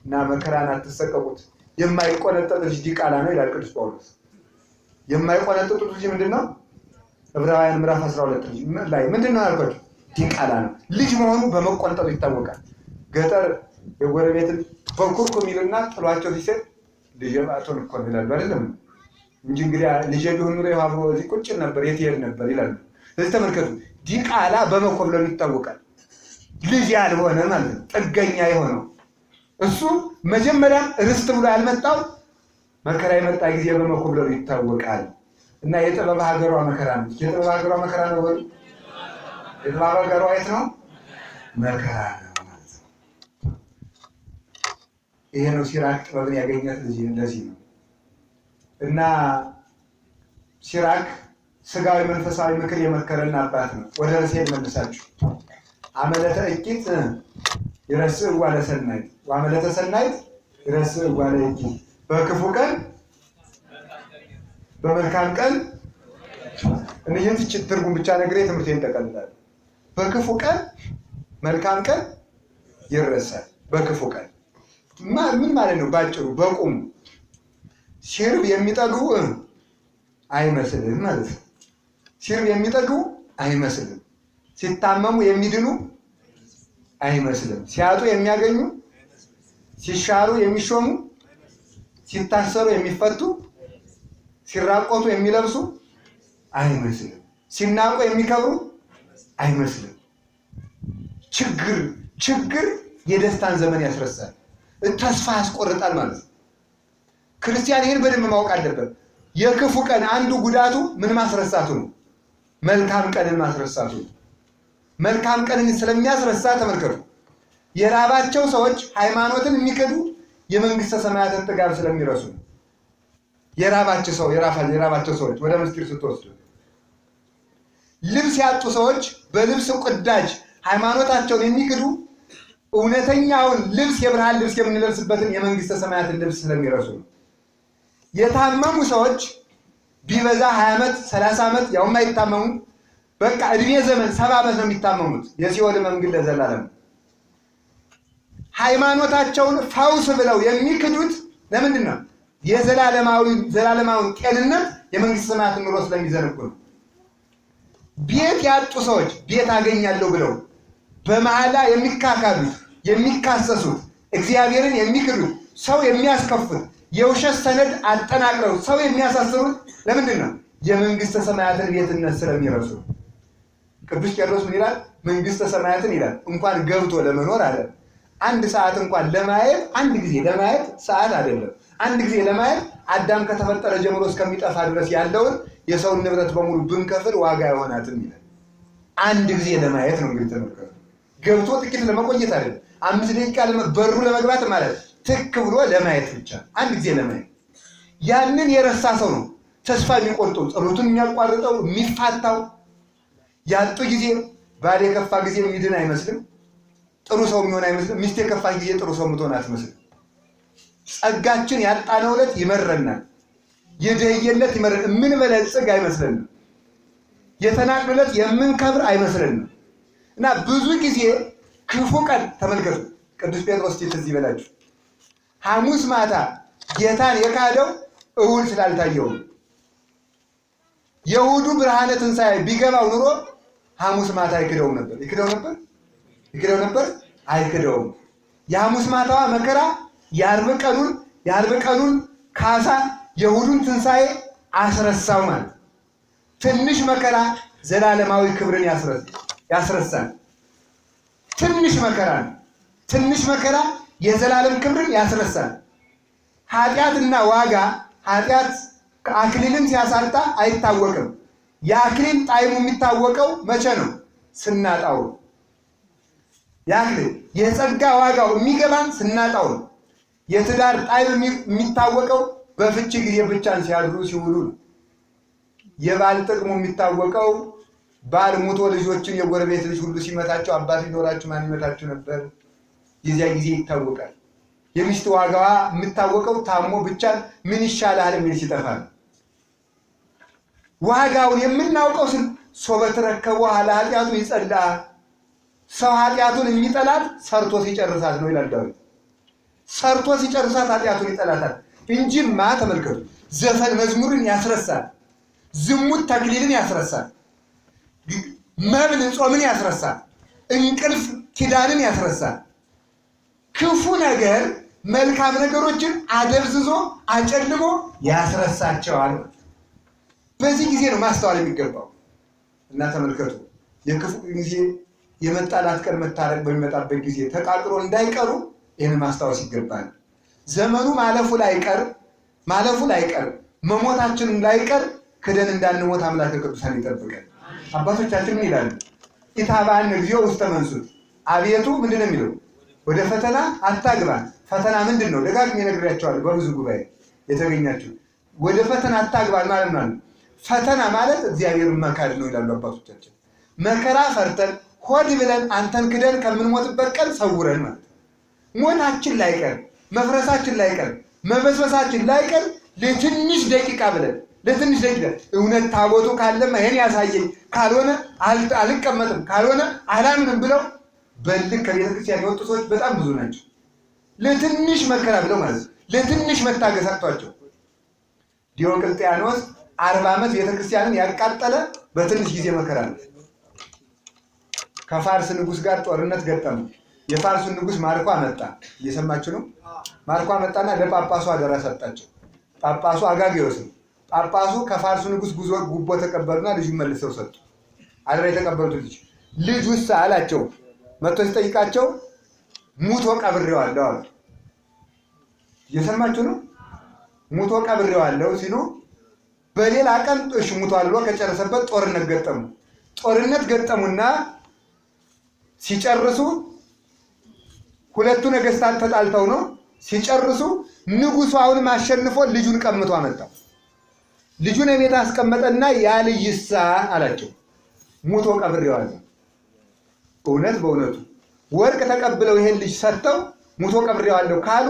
Speaker 2: እና መከራን አትሰቀቁት። የማይቆነጠጥ ልጅ ዲቃላ ነው ይላል ቅዱስ ጳውሎስ። የማይቆነጠጥ ልጅ ምንድን ነው? ዕብራውያን ምዕራፍ 12 ላይ ምንድን ነው ያልኳቸው? ዲቃላ ነው። ልጅ መሆኑ በመቆንጠጡ ይታወቃል። ገጠር የጎረቤትን በኩርኩም ይልና ጥሏቸው ሲሰጥ ልጅ ባቶን እኮ ይላሉ አይደለም እንጂ እንግዲህ ልጅ ቢሆን ኑሮ አብሮ እዚህ ቁጭ ነበር የት ይሄድ ነበር ይላሉ። ስለዚህ ተመልከቱ፣ ዲቃላ በመኮብለሉ ይታወቃል። ልጅ ያልሆነ ማለት ነው፣ ጥገኛ የሆነው እሱ መጀመሪያ ርስት ብሎ ያልመጣው መከራ የመጣ ጊዜ በመኮብለሉ ይታወቃል። እና የጥበብ ሀገሯ መከራ ነው። የጥበብ ሀገሯ መከራ ነው። የጥበብ ሀገሯ የት ነው? መከራ ነው ማለት ነው። ይሄ ነው ሲራክ ጥበብን ያገኛት ልጅ እንደዚህ ነው። እና ሲራክ ስጋዊ መንፈሳዊ ምክር የመከረና አባት ነው። ወደ ርዕሴ መልሳችሁ አመለተ እቂት ይረስዕ እጓለ ሰናይት ወአመለተ ሰናይት ይረስዕ እጓለ እቂት። በክፉ ቀን በመልካም ቀን እንይንት ትርጉም ብቻ ነግሬ ትምህርቴን ጠቀልላለሁ። በክፉ ቀን መልካም ቀን ይረሳል። በክፉ ቀን ምን ማለት ነው? ባጭሩ በቁሙ ሲርብ የሚጠግቡ አይመስልም ማለት ነው። ሲርብ የሚጠግቡ አይመስልም። ሲታመሙ የሚድኑ አይመስልም። ሲያጡ የሚያገኙ፣ ሲሻሩ የሚሾሙ፣ ሲታሰሩ የሚፈቱ፣ ሲራቆቱ የሚለብሱ አይመስልም። ሲናቁ የሚከብሩ አይመስልም። ችግር የደስታን ዘመን ያስረሳል፣ ተስፋ ያስቆርጣል ማለት ነው። ክርስቲያን ይህን በደንብ ማወቅ አለበት። የክፉ ቀን አንዱ ጉዳቱ ምን ማስረሳቱ ነው? መልካም ቀንን ማስረሳቱ ነው። መልካም ቀንን ስለሚያስረሳ ተመልከቱ። የራባቸው ሰዎች ሃይማኖትን የሚከዱ የመንግስተ ሰማያትን ጥጋብ ስለሚረሱ ነው። የራባቸው ሰዎች ወደ ምስጢር ስትወስዱ ልብስ ያጡ ሰዎች በልብስ ቅዳጅ ሃይማኖታቸውን የሚክዱ እውነተኛውን ልብስ የብርሃን ልብስ የምንለብስበትን የመንግስተ ሰማያትን ልብስ ስለሚረሱ ነው። የታመሙ ሰዎች ቢበዛ 20 ዓመት 30 ዓመት ያውም አይታመሙ። በቃ እድሜ ዘመን 70 ዓመት ነው የሚታመሙት። የሲኦል መንግድ ለዘላለም። ሃይማኖታቸውን ፈውስ ብለው የሚክዱት ለምንድን ነው? የዘላለማዊን ጤንነት የመንግስት ሰማያትን ኑሮ ስለሚዘነጉ ነው። ቤት ያጡ ሰዎች ቤት አገኛለሁ ብለው በመሐላ የሚካካዱት የሚካሰሱት እግዚአብሔርን የሚክዱት ሰው የሚያስከፉት የውሸት ሰነድ አጠናቅረው ሰው የሚያሳስሩት ለምንድን ነው? የመንግስተ ሰማያትን ቤትነት ስለሚረሱ። ቅዱስ ቄርሎስ ምን ይላል? መንግስተ ሰማያትን ይላል እንኳን ገብቶ ለመኖር አለ አንድ ሰዓት እንኳን ለማየት አንድ ጊዜ ለማየት ሰዓት አይደለም። አንድ ጊዜ ለማየት አዳም ከተፈጠረ ጀምሮ እስከሚጠፋ ድረስ ያለውን የሰውን ንብረት በሙሉ ብንከፍል ዋጋ አይሆናትም ይላል። አንድ ጊዜ ለማየት ነው እንግዲህ ተመልከቱ። ገብቶ ጥቂት ለመቆየት አይደለም። 5 ደቂቃ በሩ ለመግባት ማለት ትክ ብሎ ለማየት ብቻ አንድ ጊዜ ለማየት። ያንን የረሳ ሰው ነው ተስፋ የሚቆርጠው፣ ጸሎቱን የሚያቋርጠው፣ የሚፋታው። ያጡ ጊዜ ባል የከፋ ጊዜ የሚድን አይመስልም። ጥሩ ሰው የሚሆን አይመስልም። ሚስት የከፋ ጊዜ ጥሩ ሰው የምትሆን አትመስልም። ጸጋችን ያጣነው ዕለት ይመረናል። የደህየለት ይመረናል። የምንበለጽግ አይመስለንም። የተናቅንለት የምንከብር አይመስለንም። እና ብዙ ጊዜ ክፉ ቀን ተመልከቱ። ቅዱስ ጴጥሮስ ትዝ ይበላችሁ ሐሙስ ማታ ጌታን የካደው እሁድ ስላልታየው። የእሁዱ ብርሃነ ትንሣኤ ቢገባው ኑሮ ሐሙስ ማታ አይክደውም ነበር። ይክደው ነበር? አይክደውም። የሐሙስ ማታዋ መከራ የዓርብ ቀኑን ካሳ የእሁዱን ትንሣኤ አስረሳው ማለት። ትንሽ መከራ ዘላለማዊ ክብርን ያስረሳል። ትንሽ መከራ የዘላለም ክብርን ያስረሳል። ኃጢአትና ዋጋ ኃጢአት አክሊልን ሲያሳጣ አይታወቅም። የአክሊል ጣዕሙ የሚታወቀው መቼ ነው? ስናጣው። የአክሊል የጸጋ ዋጋው የሚገባን ስናጣው ነው። የትዳር ጣዕም የሚታወቀው በፍቺ ጊዜ ብቻን ሲያድሩ ሲውሉ ነው። የባል ጥቅሙ የሚታወቀው ባል ሙቶ ልጆችን የጎረቤት ልጅ ሁሉ ሲመታቸው አባት ሊኖራችሁ ማን ይመታችሁ ነበር? የዚያ ጊዜ ይታወቃል። የሚስት ዋጋዋ የሚታወቀው ታሞ ብቻ ምን ይሻላል ምን ሲጠፋ ነው። ዋጋውን የምናውቀው ሶበትረከቡ ኋላ ኃጢአቱ ይጸላ። ሰው ኃጢአቱን የሚጠላት ሰርቶ ሲጨርሳት ነው ይላል ዳዊት። ሰርቶ ሲጨርሳት ኃጢአቱን ይጠላታል እንጂማ ተመልከቱ፣ ዘፈን መዝሙርን ያስረሳል፣ ዝሙት ተክሊልን ያስረሳል፣ መብል ጾምን ያስረሳል፣ እንቅልፍ ኪዳንን ያስረሳል። ክፉ ነገር መልካም ነገሮችን አደብዝዞ አጨልሞ ያስረሳቸዋል። በዚህ ጊዜ ነው ማስተዋል የሚገባው። እና ተመልከቱ የክፉ ጊዜ የመጣላት ቀን መታረቅ በሚመጣበት ጊዜ ተቃቅሮ እንዳይቀሩ ይህን ማስታወስ ይገባል። ዘመኑ ማለፉ ላይቀር መሞታችን ላይቀር ክደን እንዳንሞት አምላከ ቅዱሳን ይጠብቀን። አባቶቻችን ምን ይላሉ? ኢታባን እግዚኦ ውስተ መንሱት። አቤቱ ምንድን ነው የሚለው? ወደ ፈተና አታግባን። ፈተና ምንድን ነው? ደጋግሜ ነግሬያቸዋለሁ በብዙ ጉባኤ የተገኛችሁ። ወደ ፈተና አታግባን ማለት ነው። ፈተና ማለት እግዚአብሔርን መካድ ነው ይላሉ አባቶቻችን። መከራ ፈርተን ሆድ ብለን አንተን ክደን ከምንሞትበት ቀን ሰውረን ማለት ሞታችን ላይቀር መፍረሳችን ላይቀር መበስበሳችን ላይቀር ለትንሽ ደቂቃ ብለን እውነት ታቦቱ ካለማ ይሄን ያሳየኝ ካልሆነ አልቀመጥም ካልሆነ አላምንም ብለው በልክ ከቤተ ክርስቲያን የወጡ ሰዎች በጣም ብዙ ናቸው። ለትንሽ መከራ ብለው ማለት ለትንሽ መታገስ አጥቷቸው ዲዮቅልጥያኖስ 40 ዓመት ቤተ ክርስቲያንን ያቃጠለ በትንሽ ጊዜ መከራ ነው። ከፋርስ ንጉስ ጋር ጦርነት ገጠመ። የፋርሱን ንጉስ ማርኮ አመጣ። እየሰማችሁ ነው? ማርኮ አመጣና ለጳጳሱ አደራ ሰጣቸው። ጳጳሱ አጋጌዎስ ነው። ጳጳሱ ከፋርሱ ንጉስ ጉቦ ተቀበሉና ልጁን መልሰው ሰጡ። አደራ የተቀበሉት ልጁስ አላቸው። መጥቶ ሲጠይቃቸው ሙቶ ቀብሬዋለሁ አሉ። እየሰማችሁ ነው? ሙቶ ቀብሬዋለሁ ሲሉ በሌላ ቀን እሺ ሙቷል ብሎ ከጨረሰበት ጦርነት ገጠሙና ሲጨርሱ ሁለቱ ነገስታት ተጣልተው ነው ሲጨርሱ ንጉሱ አሁንም አሸንፎ ልጁን ቀምቶ አመጣው። ልጁን ቤት አስቀመጠና ያ ልጅሳ አላቸው ሙቶ ቀብሬዋለሁ። በእውነቱ ወርቅ ተቀብለው ይሄን ልጅ ሰጥተው ሙቶ ቀብሬዋለሁ ካሉ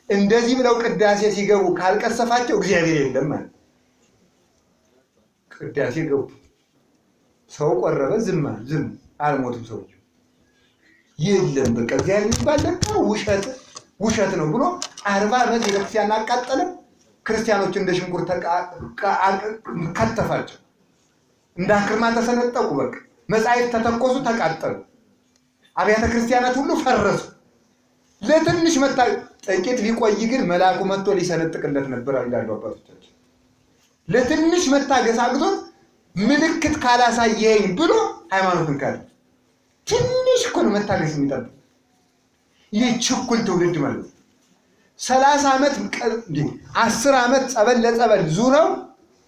Speaker 2: እንደዚህ ብለው ቅዳሴ ሲገቡ ካልቀሰፋቸው እግዚአብሔር የለም ማለት ቅዳሴ ገቡ። ሰው ቆረበ፣ ዝም አልሞቱም ሰው። የለም በቃ እግዚአብሔር የሚባል ለካ ውሸት ነው ብሎ 40 ዓመት ቤተክርስቲያን አቃጠለ። ክርስቲያኖች እንደ ሽንኩርት ከተፋቸው፣ እንደ አክርማ ተሰነጠቁ። በቃ መጻሕፍት ተተኮሱ፣ ተቃጠሉ። አብያተ ክርስቲያናት ሁሉ ፈረሱ። ለትንሽ ጥቂት ቢቆይ ግን መልአኩ መጥቶ ሊሰነጥቅለት ነበር ይላሉ አባቶቻችን። ለትንሽ መታገስ አቅቶት ምልክት ካላሳየኝ ብሎ ሃይማኖትን ካለ ትንሽ እኮ ነው መታገስ የሚጠብቅ። ይህ ችኩል ትውልድ ማለት ነው። 30 ዓመት 10 ዓመት ጸበል ለጸበል ዙረው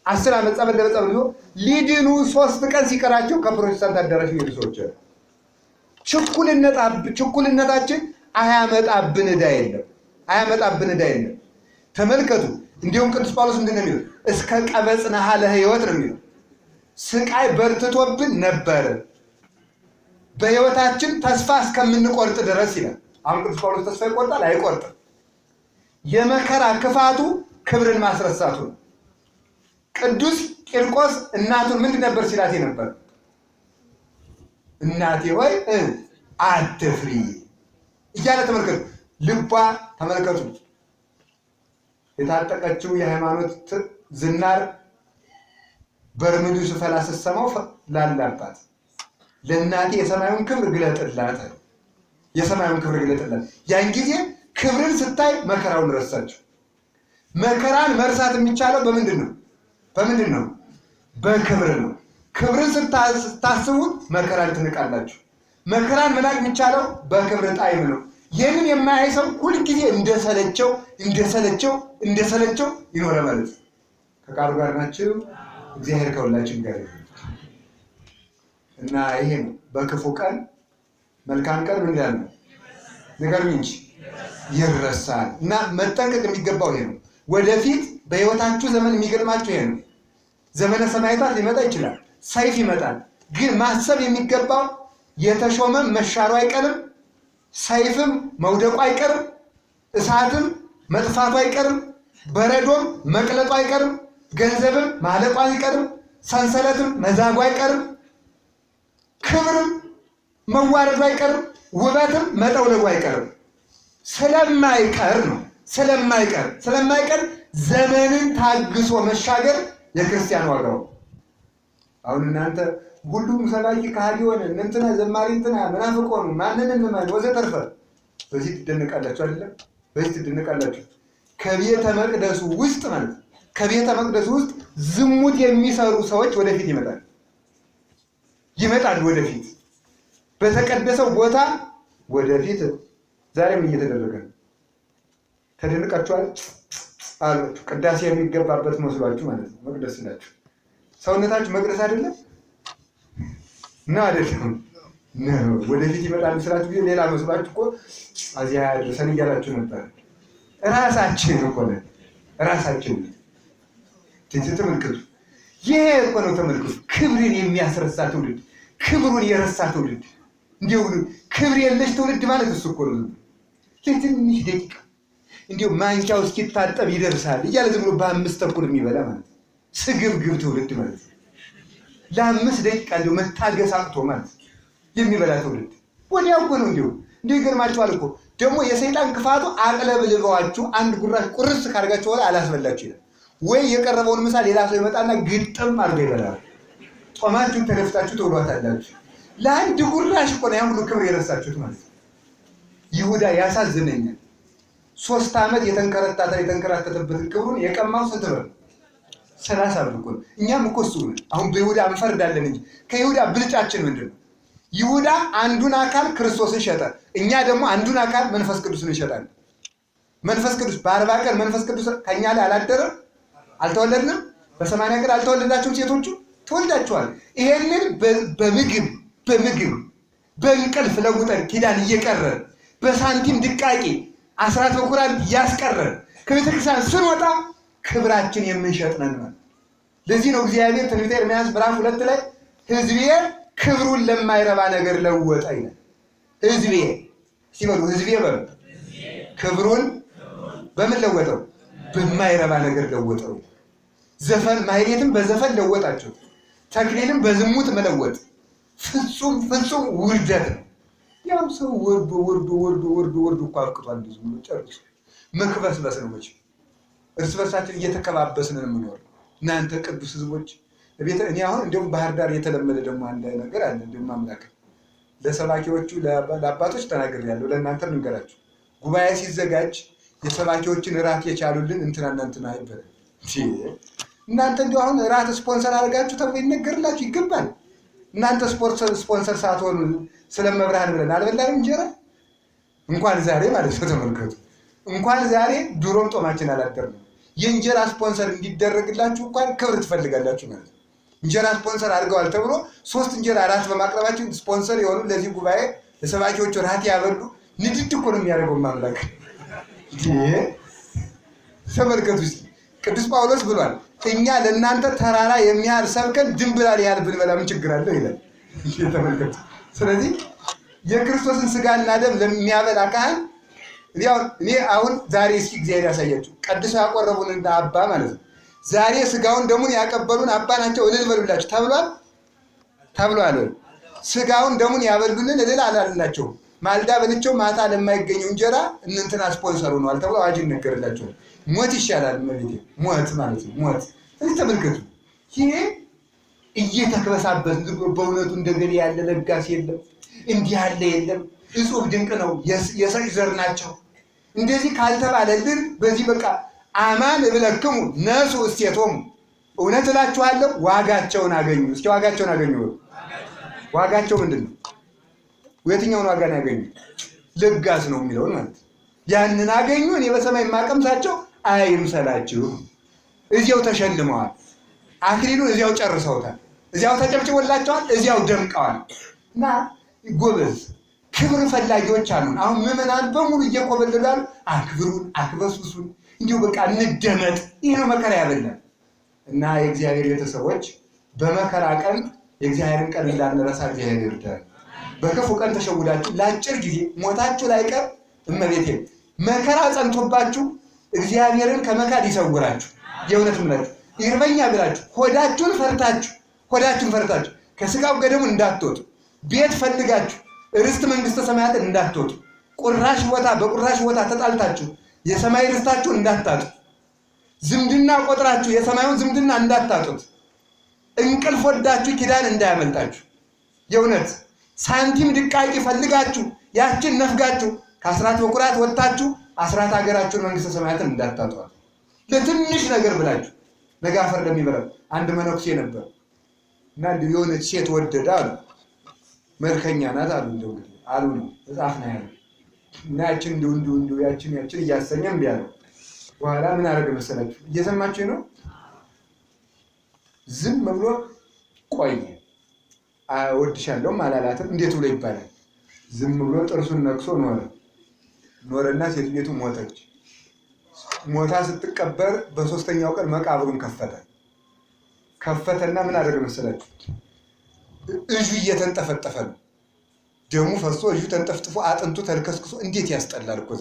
Speaker 2: 10 ዓመት ጸበል ለጸበል ዙረው ሊድኑ 3 ቀን ሲቀራቸው ከፕሮቴስታንት አዳራሽ የሚሄዱ ሰዎች አሉ። ችኩልነታችን አያመጣብን ዕዳ የለም። ተመልከቱ። እንዲሁም ቅዱስ ጳውሎስ ምንድን ነው የሚለው? እስከ ቀበጽናሃ ለሕይወት ነው የሚለው። ስቃይ በርትቶብን ነበር በሕይወታችን ተስፋ እስከምንቆርጥ ድረስ ይላል። አሁን ቅዱስ ጳውሎስ ተስፋ ይቆርጣል? አይቆርጥም። የመከራ ክፋቱ ክብርን ማስረሳቱ ነው። ቅዱስ ቂርቆስ እናቱን ምንድን ነበር ሲላት ነበር? እናቴ ሆይ አትፍሪ እያለ ተመልከቱ። ልቧ ተመልከቱ። የታጠቀችው የሃይማኖት ዝናር በርምዱ ስፈላ ስትሰማው ላላባት ለእናቴ የሰማዩን ክብር ግለጥላት። ያን ጊዜ ክብርን ስታይ መከራውን ረሳችው። መከራን መርሳት የሚቻለው በምንድን ነው? በክብር ነው። ክብርን ስታስቡት መከራን ትንቃላችሁ። መከራን መናቅ የሚቻለው በክብር ጣዕም ነው። ይህንን የማያይ ሰው ሁልጊዜ እንደሰለቸው ይኖረ ማለት ነው። ከቃሉ ጋር ናችሁ። እግዚአብሔር ከሁላችን ጋር እና ይሄ ነው በክፉ ቀን መልካም ቀን ምን ይላል ነው ንገሩኝ እንጂ ይረሳል። እና መጠንቀቅ የሚገባው ይሄ ነው። ወደፊት በሕይወታችሁ ዘመን የሚገጥማችሁ ይሄ ነው። ዘመነ ሰማዕታት ሊመጣ ይችላል፣ ሰይፍ ይመጣል። ግን ማሰብ የሚገባው የተሾመም መሻሩ አይቀርም፣ ሰይፍም መውደቁ አይቀርም፣ እሳትም መጥፋቱ አይቀርም፣ በረዶም መቅለጡ አይቀርም፣ ገንዘብም ማለቁ አይቀርም፣ ሰንሰለትም መዛጉ አይቀርም፣ ክብርም መዋረዱ አይቀርም፣ ውበትም መጠውለጉ አይቀርም። ስለማይቀር ዘመንን ታግሶ መሻገር የክርስቲያን ዋጋው። አሁን እናንተ ሁሉም ሰባኪ ከሃዲ ሆነ፣ እንትና ዘማሪ፣ እንትና መናፍቅ ሆኑ፣ ማንን እንመን ወዘተርፈ በዚህ ትደነቃላችሁ አይደለም? በዚህ ትደነቃላችሁ። ከቤተ መቅደሱ ውስጥ ዝሙት የሚሰሩ ሰዎች ወደፊት ይመጣሉ። ወደፊት በተቀደሰው ቦታ ወደፊት ዛሬም እየተደረገ ነው። ተደንቃችኋል አላችሁ። ቅዳሴ የሚገባበት መስሏችሁ ማለት ነው። መቅደስ ናችሁ። ሰውነታችሁ መቅደስ አይደለም እና አይደለም ነው። ወደፊት ይመጣል ስላችሁ ግን ሌላ መስሏችሁ እኮ አዚያ ያድርሰን እያላችሁ ነበር። ራሳችን ተመልከቱ። ይሄ እኮ ነው ተመልከቱ። ክብርን የሚያስረሳ ትውልድ፣ ክብሩን የረሳ ትውልድ፣ እንዲሁ ክብር የለሽ ትውልድ ማለት እሱ እኮ ነው። ለትንሽ ደቂቃ እንዲሁ ማንኪያው እስኪታጠብ ይደርሳል እያለ ዝም ብሎ በ5 ተኩል የሚበላ ማለት ነው። ስግብግብ ትውልድ ማለት ነው። ለ5 ደቂቃ እንዲሁ መታገስ አቅቶ ማለት የሚበላ ትውልድ ወዲያው እኮ ነው። እንዲሁ ይገርማችኋል እኮ ደግሞ የሰይጣን ክፋቱ አቅለብልበዋችሁ አንድ ጉራሽ ቁርስ ካደርጋችሁ በኋላ አላስበላችሁ ይላል። ወይ የቀረበውን ምሳ ሌላ ሰው ይመጣና ግጥም አድርጎ ይበላል። ጾማችሁን ተደፍታችሁ ተውሏታላችሁ። ለአንድ ጉራሽ እኮ ነው ያን ሁሉ ክብር የረሳችሁት ማለት ነው። ይሁዳ ያሳዝነኛል። 3 ዓመት የተንከራተተበትን ክብሩን የቀማው ስንት ብር? 30 ብር እኮ ነው። እኛም እኮ እሱ ነን። አሁን በይሁዳ እንፈርዳለን እንጂ ከይሁዳ ብልጫችን ምንድን ነው? ይሁዳ አንዱን አካል ክርስቶስን ሸጠ። እኛ ደግሞ አንዱን አካል መንፈስ ቅዱስን እንሸጣለን። መንፈስ ቅዱስ በ40 ቀን መንፈስ ቅዱስ ከኛ ላይ አላደረም? አልተወለድንም? በ80 ቀን አልተወለዳችሁም? ሴቶቹ ተወልዳችኋል። ይሄንን በምግብ በእንቅልፍ ለውጠን ኪዳን እየቀረን በሳንቲም ድቃቂ አስራት በኩራን እያስቀረን ከቤተክርስቲያን ስንወጣ ክብራችን የምንሸጥ ነን ማለት። ለዚህ ነው እግዚአብሔር ትንቢተ ኤርምያስ ምዕራፍ 2 ላይ ሕዝቤ ክብሩን ለማይረባ ነገር ለወጠ ይላል። ሕዝቤ ሲበሉ ሕዝቤ በሉ ክብሩን በምን ለወጠው? በማይረባ ነገር ለወጠው። ዘፈን ማህሌትም በዘፈን ለወጣችሁ፣ ተክሊልም በዝሙት መለወጥ ፍጹም ውርደት ነው። ያው ሰው ወርዶ እኮ አብቅቷል። ዝም ብሎ ጨርሶ መክበስበስ ነው። መቼም እርስ በርሳችን እየተከባበስን ነው የምንኖር። እናንተ ቅዱስ ህዝቦች እኔ አሁን እንደውም ባህር ዳር የተለመደ ደግሞ አንድ ነገር አለ። እንደውም አምላክ ለሰባኪዎቹ ለአባቶች ተናግሬያለሁ፣ ለእናንተ ልንገራችሁ። ጉባኤ ሲዘጋጅ የሰባኪዎችን እራት የቻሉልን እንትና ይበላል። እናንተ እንዲሁ አሁን እራት ስፖንሰር አድርጋችሁ ተብሎ ይነገርላችሁ ይገባል። እናንተ ስፖንሰር ሳትሆኑ ስለመብርሃን ብለን አልበላንም እንጀራ። እንኳን ዛሬ ማለት ነው ተመልከቱ። እንኳን ዛሬ ድሮም ጦማችን አላደርንም። የእንጀራ ስፖንሰር እንዲደረግላችሁ እንኳን ክብር ትፈልጋላችሁ ማለት ነው። እንጀራ ስፖንሰር አድርገዋል ተብሎ 3 እንጀራ እራት በማቅረባችን ስፖንሰር የሆኑ ለዚህ ጉባኤ ለሰባኪዎቹ እራት ያበሉ ንድድ እኮ ነው የሚያደርገው ማምላክ። ተመልከቱ እስኪ ቅዱስ ጳውሎስ ብሏል፣ እኛ ለእናንተ ተራራ የሚያህል ሰብከን ድንብላል ያህል ብንበላ ምን ችግር አለው ይላል። ተመልከቱ። ስለዚህ የክርስቶስን ስጋና ደም ለሚያበላ ካህን እኔ አሁን ዛሬ እስኪ እግዚአብሔር ያሳያችሁ ቀድሰው ያቆረቡን አባ ማለት ነው። ዛሬ ስጋውን ደሙን ያቀበሉን አባ ናቸው። እልል በሉላችሁ ተብሏል። ስጋውን ደሙን ያበሉልን እልል አላልላቸው። ማልዳ በልቸው ማታ ለማይገኘው እንጀራ እንትና ስፖንሰር ሆነዋል ተብሎ አዋጅ ይነገርላቸው። ሞት ይሻላል ሞት ማለት ነው። ሞት ስለዚህ ተመልከቱ። ይሄ እየተከበሳበት በእውነቱ እንደገና ያለ ለጋስ የለም፣ እንዲህ ያለ የለም። እጹብ ድንቅ ነው። የሰጭ ዘር ናቸው። እንደዚህ ካልተባለልን በዚህ በቃ አማን እብለክሙ ነሱ እስቴቶሙ፣ እውነት እላችኋለሁ ዋጋቸውን አገኙ። እስኪ ዋጋቸውን አገኙ። ዋጋቸው ምንድን ነው? የትኛውን ዋጋ ነው ያገኙ? ለጋስ ነው የሚለውን ማለት ያንን አገኙ። እኔ በሰማይ የማቀምሳቸው አይምሰላችሁ። እዚያው ተሸልመዋል። አክሊሉን እዚያው ጨርሰውታል። እዚያው ተጨብጭቦላቸዋል። እዚያው ደምቀዋል። እና ጎበዝ ክብር ፈላጊዎች አሉን። አሁን ምዕመናን በሙሉ እየኮበለሉ አክብሩን፣ አክበሱሱን፣ እንዲሁ በቃ እንደመጥ። ይህ ነው መከራ ያበላል። እና የእግዚአብሔር ቤተሰቦች በመከራ ቀን የእግዚአብሔርን ቀን እንዳንረሳ እግዚአብሔር ይርዳል። በክፉ ቀን ተሸውዳችሁ ለአጭር ጊዜ ሞታችሁ ላይቀር እመቤቴ መከራ ጸንቶባችሁ እግዚአብሔርን ከመካድ ይሰውራችሁ። የእውነት ምለት ይርበኛ ብላችሁ ሆዳችሁን ፈርታችሁ ከስጋው ገደሙ እንዳትወጡ፣ ቤት ፈልጋችሁ ርስት መንግስተ ሰማያትን እንዳትወጡ፣ በቁራሽ ቦታ ተጣልታችሁ የሰማይ ርስታችሁን እንዳታጡ፣ ዝምድና ቆጥራችሁ የሰማዩን ዝምድና እንዳታጡት፣ እንቅልፍ ወዳችሁ ኪዳን እንዳያመልጣችሁ፣ የእውነት ሳንቲም ድቃቂ ፈልጋችሁ ያችን ነፍጋችሁ ከአስራት በኩራት ወጥታችሁ አስራት ሀገራችሁን መንግስተ ሰማያትን እንዳታጧል። ለትንሽ ነገር ብላችሁ ነጋፈር ለሚበላው አንድ መነኩሴ ነበር እና የሆነች ሴት ወደደ አሉ። መልከኛ ናት አሉ። እንደው አሉ ነው መጽሐፍ ነው ያለው። እና ያችን እንዲሁ ያችን እያሰኘም ቢያለው በኋላ ምን አደረገ መሰላችሁ? እየሰማችሁ ነው። ዝም ብሎ ቆየ። እወድሻለሁም አላላትም። እንዴት ብሎ ይባላል? ዝም ብሎ ጥርሱን ነክሶ ኖረና ሴትየቱ ሞተች። ሞታ ስትቀበር በሶስተኛው ቀን መቃብሩን ከፈተና ምን አደረገ መሰላችሁ? እጁ እየተንጠፈጠፈ ነው። ደሙ ፈሶ እጁ ተንጠፍጥፎ አጥንቱ ተልከስክሶ እንዴት ያስጠላል እኮ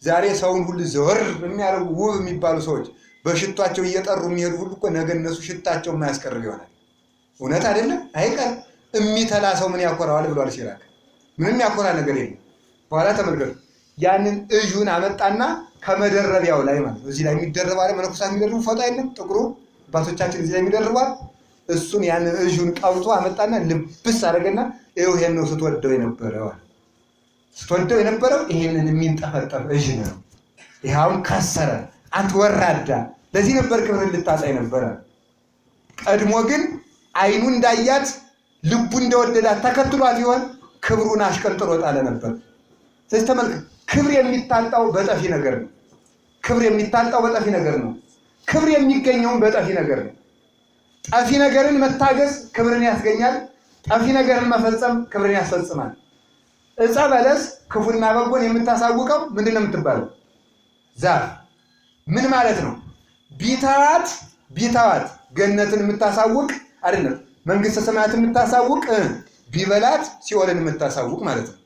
Speaker 2: ዛሬ ሰውን ሁሉ ዘወር የሚያደርጉ ውብ የሚባሉ ሰዎች በሽቷቸው እየጠሩ የሚሄዱ ሁሉ እኮ ነገ እነሱ ሽታቸው የማያስቀርብ ይሆናል። እውነት አይደለም? አይቀር የሚተላ ሰው ምን ያኮራዋል ብሏል ሲራክ። ምንም ያኮራ ነገር የለም። በኋላ ተመልከቱ። ያንን እጁን አመጣና ከመደረቢያው ላይ ማለት ነው። እዚህ ላይ የሚደረብ አለ መነኮሳት የሚደርቡ ፎጣ የለም ጥቁሩ አባቶቻችን እዚህ ላይ የሚደርቧል። እሱን ያንን እጁን ቀብቶ አመጣና ልብስ አደረገና ይሄን ነው ስትወደው የነበረው ይሄንን የሚንጠፈጠፍ እጅ ነው። ይሄውን ከሰረ አንተ ወራዳ፣ ለዚህ ነበር ክብር ልታጣ የነበረ። ቀድሞ ግን አይኑ እንዳያት ልቡ እንደወደዳት ተከትሏት ይሆን ክብሩን አሽቀንጥሮ ጣለ ነበር። ስለዚህ ተመልከት፣ ክብር የሚታጣው በጠፊ ነገር ነው። ክብር የሚገኘውን በጠፊ ነገር ነው። ጠፊ ነገርን መታገስ ክብርን ያስገኛል። ጠፊ ነገርን መፈጸም ክብርን ያስፈጽማል። ዕፀ በለስ ክፉና በጎን የምታሳውቀው ምንድን ነው የምትባለው? ዛፍ። ምን ማለት ነው? ቢተዋት ገነትን የምታሳውቅ አይደለም፣ መንግስተ ሰማያትን የምታሳውቅ ቢበላት ሲኦልን የምታሳውቅ ማለት ነው።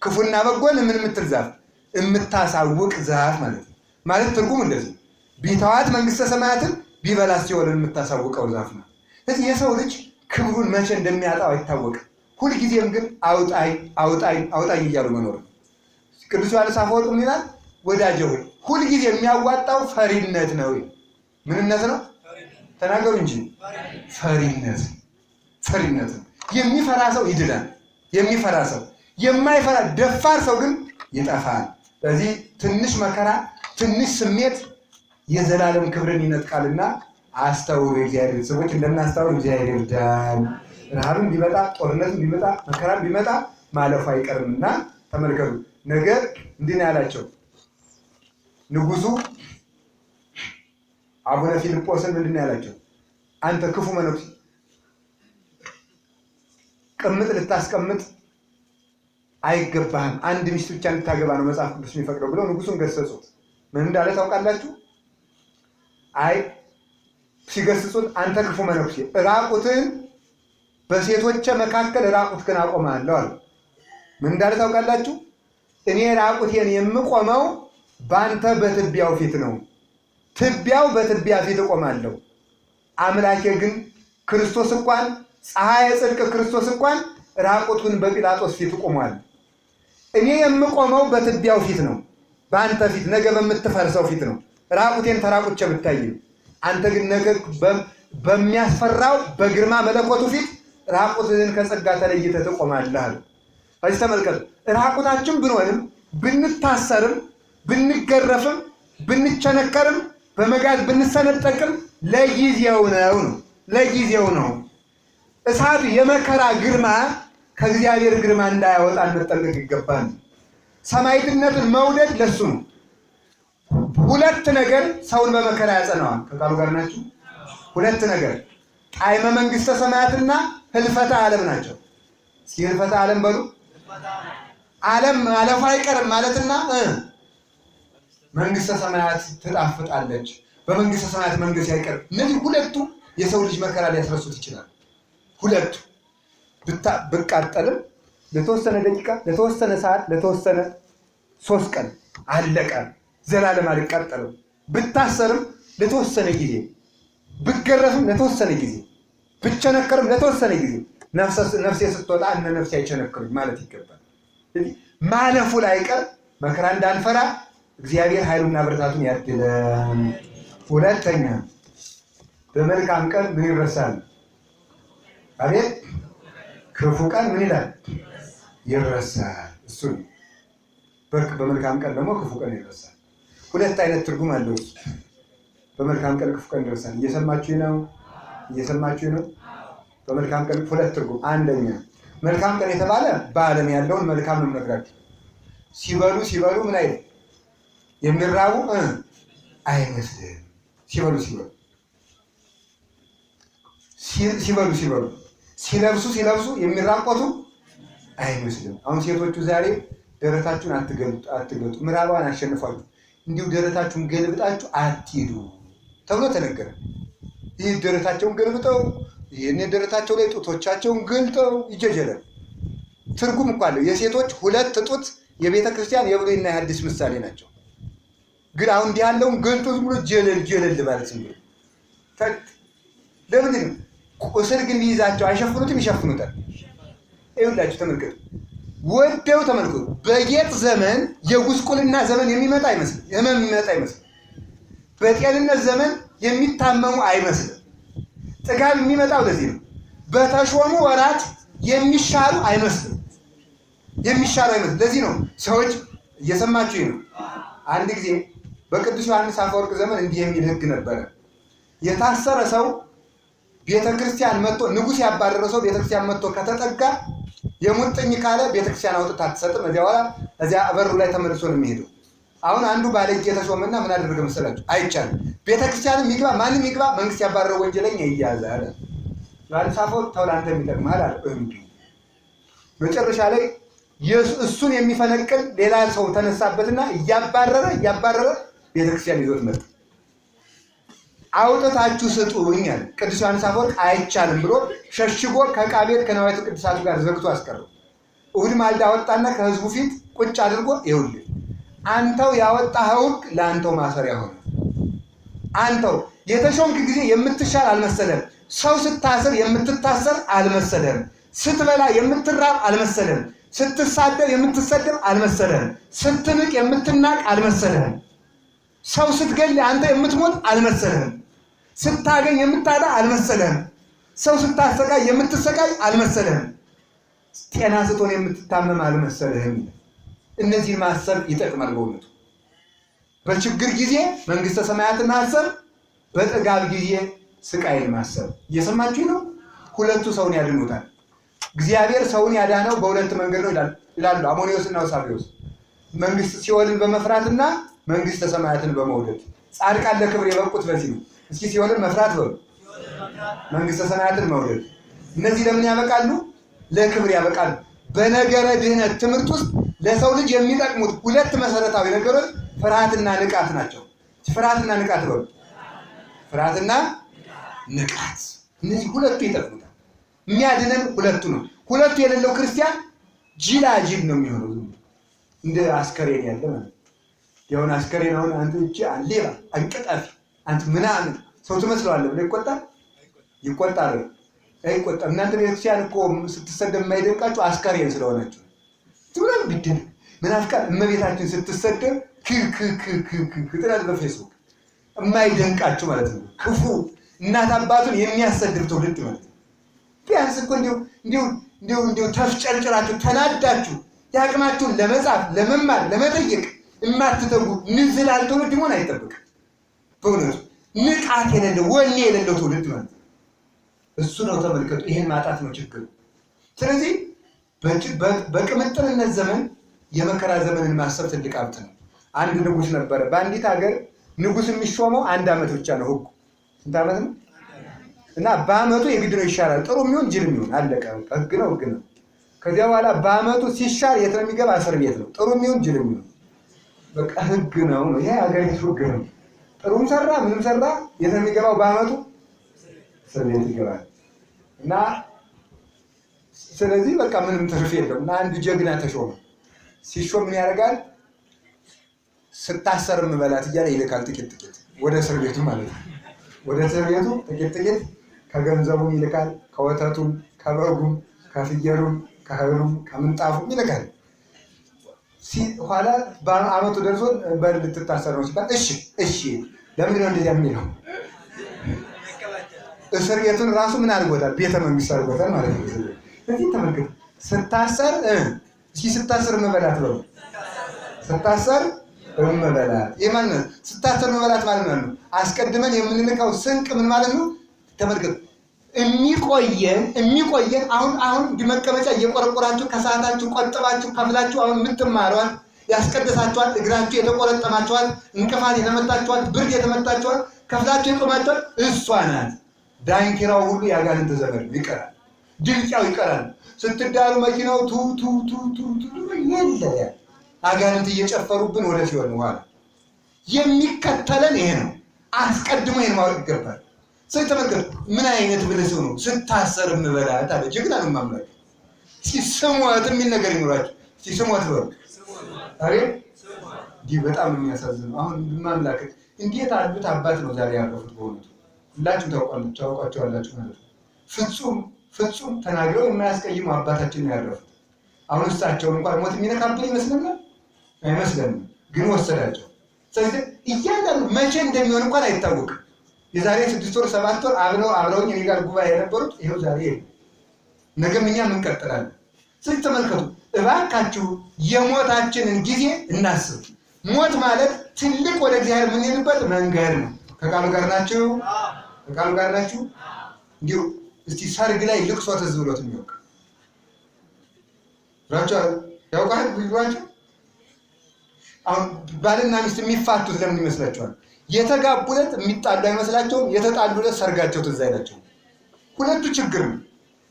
Speaker 2: ክፉና በጎን ምን የምትል ዛፍ? የምታሳውቅ ዛፍ ማለት ነው። ማለት ትርጉም እንደዚህ ቢተዋት መንግስተ ሰማያትን ቢበላ ሲኦልን የምታሳውቀው ዛፍ ናት። ስለዚህ የሰው ልጅ ክብሩን መቼ እንደሚያጣው አይታወቅም። ሁልጊዜም ግን አውጣኝ አውጣኝ አውጣኝ እያሉ መኖር ነው። ቅዱስ ዮሐንስ አፈወርቅ ምን ይላል? ወዳጄ ሆይ ሁልጊዜ የሚያዋጣው ፈሪነት ነው። ምንነት ነው? ተናገሩ እንጂ። ፈሪነት ነው። የሚፈራ ሰው ይድናል። የሚፈራ ሰው የማይፈራ ደፋር ሰው ግን ይጠፋል። ስለዚህ ትንሽ መከራ፣ ትንሽ ስሜት የዘላለም ክብርን ይነጥቃልና አስተውሉ። የእግዚአብሔር ሰዎች እንደናስተውሉ እግዚአብሔር ይርዳን። ረሃብም ቢመጣ ጦርነትም ቢመጣ መከራም ቢመጣ ማለፉ አይቀርምና ተመልከቱ። ነገር እንዲህ ነው ያላቸው ንጉሱ አቡነ ፊልጶስን ምንድን ነው ያላቸው? አንተ ክፉ መነኩሴ ቅምጥ ልታስቀምጥ አይገባህም፣ አንድ ሚስት ብቻ እንድታገባ ነው መጽሐፍ ቅዱስ የሚፈቅደው ብለው ንጉሱን ገሰጹት። ምን እንዳለ ታውቃላችሁ? አይ ሲገስጹት አንተ ክፉ መነኩሴ ራቁትን በሴቶች መካከል ራቁትህን አቆማለሁ አለ። ምን እንዳለ ታውቃላችሁ? እኔ ራቁቴን የምቆመው በአንተ በትቢያው ፊት ነው። ትቢያው በትቢያ ፊት እቆማለሁ። አምላኬ ግን ክርስቶስ እንኳን ፀሐየ ጽድቅ ክርስቶስ እንኳን ራቁቱን በጲላጦስ ፊት ቆሟል። እኔ የምቆመው በትቢያው ፊት ነው፣ በአንተ ፊት ነገ በምትፈርሰው ፊት ነው። ራቁቴን ተራቁቼ ብታይ፣ አንተ ግን ነገ በሚያስፈራው በግርማ መለኮቱ ፊት ራቁትህን ከጸጋ ተለይተህ ትቆማለህ አለ። እዚህ ተመልከቱ። ራቁታችን ብንሆንም ብንታሰርም ብንገረፍም ብንቸነከርም በመጋዝ ብንሰነጠቅም ለጊዜው ነው። ለጊዜው ነው። እሳቱ የመከራ ግርማ ከእግዚአብሔር ግርማ እንዳያወጣን መጠንቀቅ ይገባል። ሰማዕትነትን መውደድ ለሱ ነው። ሁለት ነገር ሰውን በመከራ ያጸናዋል። ከቃሉ ጋር ናችሁ? ሁለት ነገር ጣዕመ መንግሥተ ሰማያትና ህልፈተ ዓለም ናቸው። እስኪ ህልፈተ ዓለም በሉ። ዓለም ማለፉ አይቀርም ማለትና መንግሥተ ሰማያት ትጣፍጣለች፣ በመንግሥተ ሰማያት መንገስ አይቀርም። እነዚህ ሁለቱ የሰው ልጅ መከራ ሊያስረሱት ይችላል። ሁለቱ ብቃጠልም ለተወሰነ ደቂቃ፣ ለተወሰነ ሰዓት፣ ለተወሰነ 3 ቀን አለቀ፣ ዘላለም አልቃጠልም። ብታሰርም ለተወሰነ ጊዜ፣ ብገረፍም ለተወሰነ ጊዜ፣ ብቸነከርም ለተወሰነ ጊዜ። ነፍሴ ስትወጣ እነ ነፍሴ አይቸነክሩኝ ማለት ይገባል። ስለዚህ ማለፉ ላይቀር መከራ እንዳንፈራ እግዚአብሔር ኃይሉና ብርታቱን ያድለን። ሁለተኛ በመልካም ቀን ምን ይረሳል? አቤት ክፉ ቀን ምን ይላል? ይረሳል። እሱን በመልካም ቀን ደግሞ ክፉ ቀን ይረሳል። ሁለት አይነት ትርጉም አለው። በመልካም ቀን ክፉ ቀን ይረሳል። እየሰማችሁ ነው? እየሰማችሁ ነው? በመልካም ቀን ሁለት ትርጉም። አንደኛ መልካም ቀን የተባለ በዓለም ያለውን መልካም ነው የምነግራችሁ። ሲበሉ ምን አይደል? የሚራቡ አይመስልም። ሲበሉ ሲለብሱ የሚራቆቱ አይመስልም። አሁን ሴቶቹ ዛሬ ደረታችሁን አትገልጡ፣ ምዕራባውያን አሸንፏችሁ፣ እንዲሁ ደረታችሁን ገልብጣችሁ አትሂዱ ተብሎ ተነገረ። ይህ ደረታቸውን ገልብጠው ይህን ደረታቸው ላይ ጡቶቻቸውን ገልጠው ይጀጀላል። ትርጉም እኮ አለው። የሴቶች ሁለት ጡት የቤተ ክርስቲያን የብሉይና የሐዲስ ምሳሌ ናቸው። ግን አሁን እንዲህ ያለውን ገልጦ ዝም ብሎ ጀለል ማለት ዝም ብሎ ለምን ነው? ቁስል ግን ቢይዛቸው አይሸፍኑትም? ይሸፍኑታል። ይኸውላችሁ ተመልከቱ፣ ወደው ተመልከቱ። በጌጥ ዘመን የጉስቁልና ዘመን የሚመጣ አይመስልም፣ ህመም የሚመጣ አይመስልም። በጤንነት ዘመን የሚታመሙ አይመስልም። ጥጋብ የሚመጣው ለዚህ ነው። በተሾሙ ወራት የሚሻሉ አይመስልም፣ ለዚህ ነው። ሰዎች እየሰማችሁ ነው። አንድ ጊዜ በቅዱስ ዮሐንስ አፈወርቅ ዘመን እንዲህ የሚል ህግ ነበረ። የታሰረ ሰው ቤተክርስቲያን መጥቶ ንጉሥ ያባረረ ሰው ቤተክርስቲያን መጥቶ ከተጠጋ የሙጥኝ ካለ ቤተክርስቲያን አውጥታ አትሰጥም። እዚያ በኋላ እዚያ በሩ ላይ ተመልሶ ነው የሚሄደው። አሁን አንዱ ባለጌ ተሾመና ምን አደረገ መሰላችሁ? አይቻልም፣ ቤተክርስቲያንም ይግባ ማንም ይግባ መንግስት ያባረረ ወንጀለኛ ይያዛል። ዮሐንስ አፈወርቅ ተው ላንተ የሚጠቅምሃል አለ። መጨረሻ ላይ እሱን የሚፈነቅል ሌላ ሰው ተነሳበትና እያባረረ ቤተክርስቲያን ይዞት መጣ። አውጥታችሁ ስጡኝ አለ። ቅዱስ ዮሐንስ አፈወርቅ አይቻልም ብሎ ሸሽጎ ከዕቃ ቤት ከነዋያተ ቅድሳቱ ጋር ዘግቶ አስቀረው። እሑድ ማልዳ አወጣና ከህዝቡ ፊት ቁጭ አድርጎ ይኸውልህ አንተው ያወጣኸው ሕግ ለአንተው ማሰሪያ ሆነ። አንተው የተሾምክ ጊዜ የምትሻል አልመሰለም። ሰው ስታስር የምትታሰር አልመሰለም። ስትበላ የምትራብ አልመሰለም። ስትሳደብ የምትሰደብ አልመሰለም። ስትንቅ የምትናቅ አልመሰለም። ሰው ስትገል አንተ የምትሞት አልመሰለም። ስታገኝ የምታጣ አልመሰለም። ሰው ስታሰቃይ የምትሰቃይ አልመሰለም። ጤና ስትሆን የምትታመም አልመሰለህም። እነዚህ ማሰብ ይጠቅማል በእውነቱ። በችግር ጊዜ መንግስተ ሰማያትን ማሰብ፣ በጥጋብ ጊዜ ስቃይን ማሰብ። እየሰማችሁ ነው? ሁለቱ ሰውን ያድኑታል። እግዚአብሔር ሰውን ያዳነው በሁለት መንገድ ነው ይላሉ አሞኒዮስ እና ሳቢዮስ። መንግስት ሲኦልን በመፍራትና መንግስተ ሰማያትን በመውደድ። ጻድቃን ለክብር የበቁት በዚህ ነው። እስኪ ሲኦልን መፍራት በሉ፣ መንግስተ ሰማያትን መውደድ። እነዚህ ለምን ያበቃሉ? ለክብር ያበቃሉ። በነገረ ድህነት ትምህርት ውስጥ ለሰው ልጅ የሚጠቅሙት ሁለት መሰረታዊ ነገሮች ፍርሃትና ንቃት ናቸው። ፍርሃትና ንቃት በሉ፣ ፍርሃትና ንቃት። እነዚህ ሁለቱ ይጠቅሙታል። የሚያድነን ሁለቱ ነው። ሁለቱ የሌለው ክርስቲያን ጅላጅል ነው የሚሆነው። እንደ አስከሬን ያለ ማለት የሆነ አስከሬን አሁን አንተ እቺ ሌባ አንቀጣፊ አንተ ምናምን ሰው ትመስለዋለህ ብለህ ይቆጣል አይቆጣም። እናንተ ቤተክርስቲያን እኮ ስትሰደብ የማይደንቃችሁ አስከሬን ስለሆነች ትብለን ቢድን ምናፍቃን እመቤታችን ስትሰደብ ክትላል በፌስቡክ የማይደንቃችሁ ማለት ነው። ክፉ እናት አባቱን የሚያሰድብ ትውልድ ማለት ነው። ቢያንስ እኮ እንዲሁ ተፍጨርጭራችሁ ተናዳችሁ ያቅማችሁን ለመጻፍ ለመማር ለመጠየቅ የማትተጉ ንዝላል ትውልድ መሆን አይጠብቅም። በእውነቱ ንቃት የሌለው ወኔ የሌለው ትውልድ ማለት ነው። እሱ ነው። ተመልከቱ፣ ይሄን ማጣት ነው ችግሩ። ስለዚህ በቅምጥልነት ዘመን የመከራ ዘመንን ማሰብ ትልቅ ሀብት ነው። አንድ ንጉስ ነበረ። በአንዲት ሀገር ንጉስ የሚሾመው 1 ዓመት ብቻ ነው። ህጉ ስንት ዓመት ነው? እና በአመቱ የግድ ነው ይሻላል። ጥሩ የሚሆን ጅል የሚሆን አለቀ። ህግ ነው፣ ህግ ነው። ከዚያ በኋላ በአመቱ ሲሻር የት ነው የሚገባ? እስር ቤት ነው። ጥሩ የሚሆን ጅል የሚሆን በቃ ህግ ነው። ይሄ ሀገሪቱ ህግ ነው። ጥሩም ሰራ ምንም ሰራ የት ነው የሚገባው? በአመቱ እስር ቤት ይገባል። እና ስለዚህ በቃ ምንም ትርፍ የለም። እና አንድ ጀግና ተሾመ። ሲሾም ምን ያደርጋል? ስታሰር ምበላት እያለ ይልካል። ጥቂት ወደ እስር ቤቱ ማለት ነው። ወደ እስር ቤቱ ጥቂት ከገንዘቡም ይልካል፣ ከወተቱም፣ ከበጉም፣ ከፍየሉም፣ ከእህሉም፣ ከምንጣፉም ይልካል። ኋላ በአመቱ ደርሶ በል ልትታሰር ነው ሲባል እሺ ለምንድን ነው እንደዚያ የሚለው? እስር ቤቱን ራሱ ምን አድርጎታል? ቤተ መንግስት አድርጎታል ማለት ነው። ስለዚህ ተመልከቱ፣ ስታሰር ስታሰር መበላት ነው። ስታሰር መበላት ይህ ማለት ነው። ስታሰር መበላት ማለት ነው። አስቀድመን የምንልካው ስንቅ ምን ማለት ነው? ተመልከቱ፣ የሚቆየን አሁን መቀመጫ እየቆረቆራችሁ ከሰዓታችሁ ቆጥባችሁ ከፍላችሁ አሁን የምትማሯል ያስቀደሳችኋል፣ እግራችሁ የተቆረጠማችኋል፣ እንቅፋት የተመታችኋል፣ ብርድ የተመታችኋል፣ ከፍላችሁ የቆማችኋል፣ እሷ ናት። ዳንኪራው ሁሉ ያጋንንት ዘመድ ይቀራል፣ ድምጫው ይቀራል። ስትዳሩ መኪናው የለ አጋንንት እየጨፈሩብን ወደ ሲሆን በኋላ የሚከተለን ይሄ ነው። አስቀድሞ ይሄን ማወቅ ይገባል። ስለዚህ ተመልከቱ፣ ምን አይነት ብልህ ሰው ነው። ስታሰር ምበላት አለ። ጀግና ነው ማምላክ። እስኪ ስሟት የሚል ነገር ይኖራችሁ። እስኪ ስሟት በሉ። አሬ እንዲህ በጣም የሚያሳዝነው አሁን ማምላክ እንዴት አሉት አባት ነው ዛሬ ያረፉት። በእውነቱ ሁላችሁም ታውቋቸዋላችሁ ማለት ነው። ፍጹም ተናግረው የማያስቀይሙ አባታችን ነው ያረፉት። አሁን እሳቸውን እንኳን ሞት የሚነካብን ይመስለናል አይመስለንም፣ ግን ወሰዳቸው። ስለዚህ እያንዳንዱ መቼ እንደሚሆን እንኳን አይታወቅም። የዛሬ 6 ወር 7 ወር አብረውኝ እኔ ጋር ጉባኤ የነበሩት ይኸው ዛሬ ነገም እኛም እንቀጥላለን። ስለዚህ ተመልከቱ እባካችሁ የሞታችንን ጊዜ እናስብ። ሞት ማለት ትልቅ ወደ እግዚአብሔር የምንሄድበት መንገድ ነው። ከቃሉ ጋር ናችሁ? ከቃሉ ጋር ናችሁ? እንዲሁ እስቲ ሰርግ ላይ ልቅሶ ትዝ ብሎት የሚያውቅ ያውቃል ብሏቸው። አሁን ባልና ሚስት የሚፋቱት ለምን ይመስላችኋል? የተጋቡለት የሚጣሉ አይመስላቸውም። የተጣሉለት ሰርጋቸው ትዝ አይላቸውም። ሁለቱ ችግር ነው።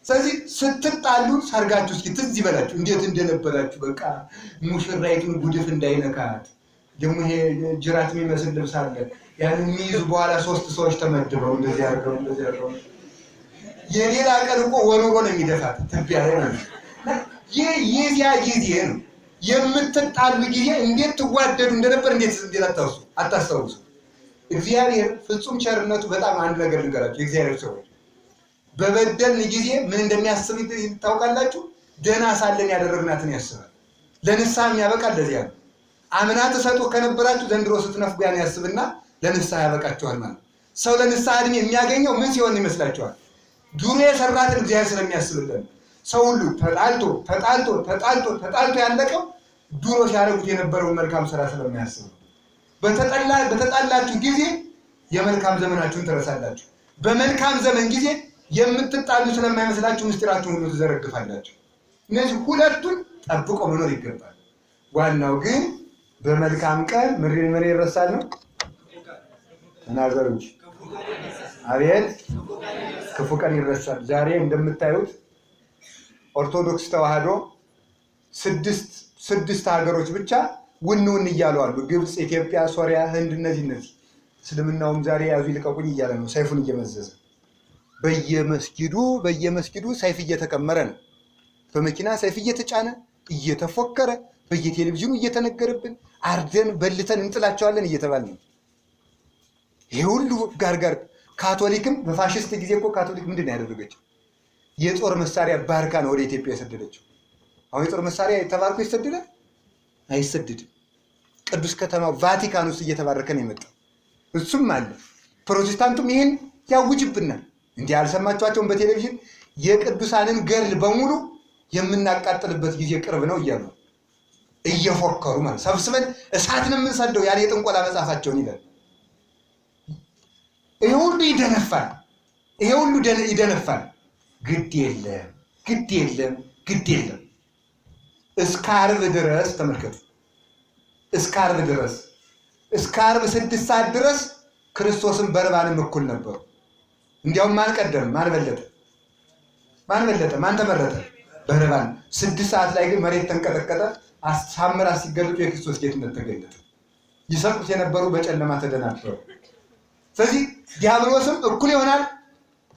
Speaker 2: ስለዚህ ስትጣሉ ሰርጋችሁ እስኪ ትዝ ይበላችሁ እንዴት እንደነበራችሁ። በቃ ሙሽራይቱን ጉድፍ እንዳይነካት ደግሞ ይሄ ጅራት የሚመስል ልብስ አለ። ያንን የሚይዙ በኋላ 3 ሰዎች ተመድበው እንደዚህ አድርገው የሌላ ቀን እኮ ወሮሮ ነው የሚደፋት ትቢያ ላይ ማለት ነው። የዚያ ጊዜ ነው የምትጣሉ ጊዜ። እንዴት ትዋደዱ እንደነበር እንዴት አታስታውሱ? እግዚአብሔር ፍጹም ቸርነቱ በጣም አንድ ነገር ልንገራችሁ የእግዚአብሔር ሰዎች በበደልን ጊዜ ምን እንደሚያስብ ታውቃላችሁ? ደህና ሳለን ያደረግናትን ያስባል። ለንስሐ የሚያበቃል ለዚያ ነው። አምና ተሰጡ ከነበራችሁ ዘንድሮ ስትነፍጉ ያን ያስብና ለንስሐ ያበቃችኋል ማለት ነው። ሰው ለንስሐ ዕድሜ የሚያገኘው ምን ሲሆን ይመስላችኋል? ድሮ የሰራትን እግዚአብሔር ስለሚያስብልን። ሰው ሁሉ ተጣልቶ ያለቀው ድሮ ሲያደርጉት የነበረውን መልካም ስራ ስለሚያስብ ነው። በተጣላችሁ ጊዜ የመልካም ዘመናችሁን ትረሳላችሁ። በመልካም ዘመን ጊዜ የምትጣሉ ስለማይመስላችሁ ምስጢራችሁን ሁሉ ትዘረግፋላችሁ። እነዚህ ሁለቱን ጠብቆ መኖር ይገባል። ዋናው ግን በመልካም ቀን ምን ይረሳል ነው? ተናገሩ እንጂ አቤት! ክፉ ቀን ይረሳል። ዛሬ እንደምታዩት ኦርቶዶክስ ተዋህዶ ስድስት ሀገሮች ብቻ ውን እያሉ አሉ። ግብፅ፣ ኢትዮጵያ፣ ሶሪያ፣ ህንድ እነዚህ እስልምናውም ዛሬ ያዙ ይልቀቁኝ እያለ ነው። ሰይፉን እየመዘዘ በየመስጊዱ ሰይፍ እየተቀመረ ነው። በመኪና ሰይፍ እየተጫነ እየተፎከረ በየቴሌቪዥኑ እየተነገረብን አርደን በልተን እንጥላቸዋለን እየተባለ ነው። ይሄ ሁሉ ጋር ካቶሊክም በፋሽስት ጊዜ እኮ ካቶሊክ ምንድን ነው ያደረገችው? የጦር መሳሪያ ባርካ ነው ወደ ኢትዮጵያ የሰደደችው። አሁን የጦር መሳሪያ የተባርኮ ይሰደዳል? አይሰደድም። ቅዱስ ከተማው ቫቲካን ውስጥ እየተባረከ ነው የመጣው። እሱም አለ። ፕሮቴስታንቱም ይህን ያውጅብናል። እንዲህ አልሰማችኋቸውም? በቴሌቪዥን የቅዱሳንን ገድል በሙሉ የምናቃጥልበት ጊዜ ቅርብ ነው እያሉ እየፎከሩ ማለት ሰብስበን እሳትን የምንሰደው ያን የጥንቆላ መጽሐፋቸውን ይላል። ይሄ ሁሉ ይደነፋል። ግድ የለም። እስከ ዓርብ ድረስ ተመልከቱ። እስከ ዓርብ 6 ሰዓት ድረስ ክርስቶስን በርባንም እኩል ነበሩ። እንዲያውም ማን ቀደም? ማን በለጠ? ማን ተመረጠ? በርባን። 6 ሰዓት ላይ ግን መሬት ተንቀጠቀጠ። ታምራት ሲገለጡ የክርስቶስ ጌትነት ተገለጠ። ይሰቅሉት የነበሩ በጨለማ ተደናበሩ። ስለዚህ ዲያብሎስም እኩል ይሆናል፣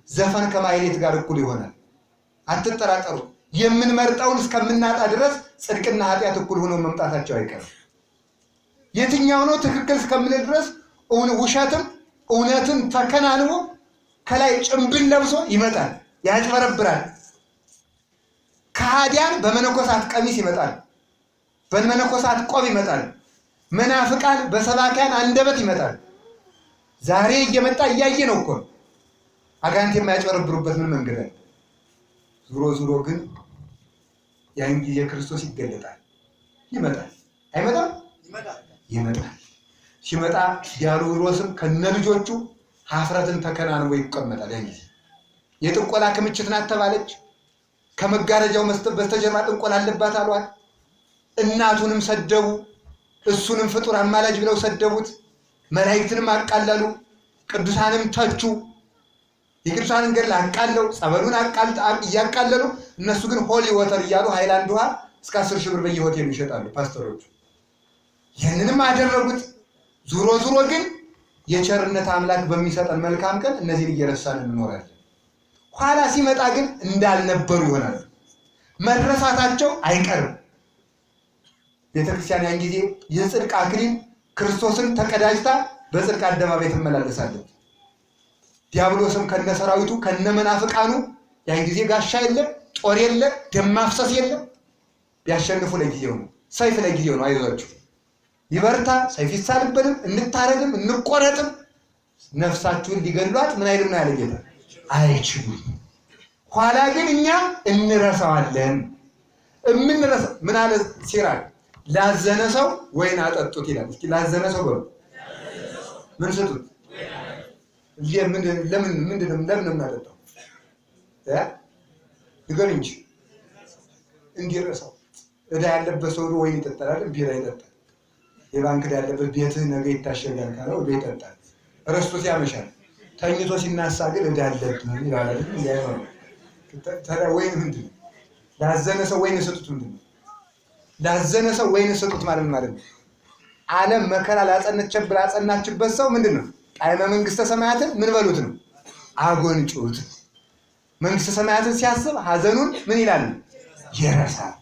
Speaker 2: ዘፈን ከማህሌት ጋር እኩል ይሆናል። አትጠራጠሩ። የምንመርጠውን እስከምናጣ ድረስ ጽድቅና ኃጢአት እኩል ሆኖ መምጣታቸው አይቀርም። የትኛው ነው ትክክል እስከምንል ድረስ ውሸትም እውነትን ተከናንቦ ከላይ ጭምብል ለብሶ ይመጣል፣ ያጭበረብራል። ከሃዲያን በመነኮሳት ቀሚስ ይመጣል፣ በመነኮሳት ቆብ ይመጣል። መናፍቃን በሰባኪያን አንደበት ይመጣል። ዛሬ እየመጣ እያየ ነው እኮ። አጋንንት የማያጭበረብሩበት ምን መንገድ አለ? ዙሮ ግን ያን ጊዜ ክርስቶስ ይገለጣል። ይመጣል። አይመጣም? ይመጣል። ሲመጣ ዲያብሎስም ከነልጆቹ ሀፍረትን ተከናንቦ ይቀመጣል። ያን ጊዜ የጥንቆላ ክምችት ናት ተባለች። ከመጋረጃው በስተጀርባ ጥንቆላ አለባት አሏት። እናቱንም ሰደቡ፣ እሱንም ፍጡር አማላጅ ብለው ሰደቡት። መላእክትንም አቃለሉ፣ ቅዱሳንም ተቹ። የቅዱሳንን ገድል አቃለው ጸበሉን እያቃለሉ እነሱ ግን ሆሊ ወተር እያሉ ሃይላንድ ውሃ እስከ 10 ሺህ ብር በየሆቴሉ ይሸጣሉ ፓስተሮቹ። ይህንንም አደረጉት። ዙሮ ግን የቸርነት አምላክ በሚሰጠን መልካም ቀን እነዚህን እየረሳን እንኖራለን። ኋላ ሲመጣ ግን እንዳልነበሩ ይሆናሉ። መረሳታቸው አይቀርም። ቤተክርስቲያን ያን ጊዜ የጽድቅ አክሊል ክርስቶስን ተቀዳጅታ በጽድቅ አደባባይ ትመላለሳለች። ዲያብሎስም ከነሰራዊቱ ከነመናፍቃኑ ያን ጊዜ ጋሻ የለም፣ ጦር የለም፣ ደም ማፍሰስ የለም። ቢያሸንፉ ለጊዜው ነው፣ ሰይፍ ለጊዜው ነው። አይዟችሁ ይበርታ፣ ሰይፍ ይሳልብንም፣ እንታረድም፣ እንቆረጥም፣ ነፍሳችሁን ሊገድሏት ምን አይልም ነው ያለ ጌታ፣ አይችሉም። ኋላ ግን እኛ እንረሳዋለን። የምንረሳው ምን አለ ሲራክ? ላዘነ ሰው ወይን አጠጡት ይላል። እስኪ ላዘነ ሰው በሉ ምን ስጡት? ለምን እናጠጣው? ንገር እንጂ እንዲረሳው። ዕዳ ያለበት ሰው ወይን ይጠጣል፣ ቢራ ይጠጣል። የባንክ ዕዳ ያለበት ቤትህ ነገ ይታሸጋል ካለው ዕዳ ይጠጣል። ረስቶት ያመሻል። ተኝቶ ሲናሳ ግን ዕዳ አለብህ ይላል። ታዲያ ወይን ምንድን ነው? ላዘነ ሰው ወይን ስጡት ምንድን ነው? ላዘነ ሰው ወይን ስጡት ማለት ነው። ዓለም መከራ ላጸናችበት ሰው ምንድን ነው? ጣዕመ መንግስተ ሰማያትን ምን በሉት ነው? አጎንጩት። መንግስተ ሰማያትን ሲያስብ ሀዘኑን ምን ይላል? ይረሳል።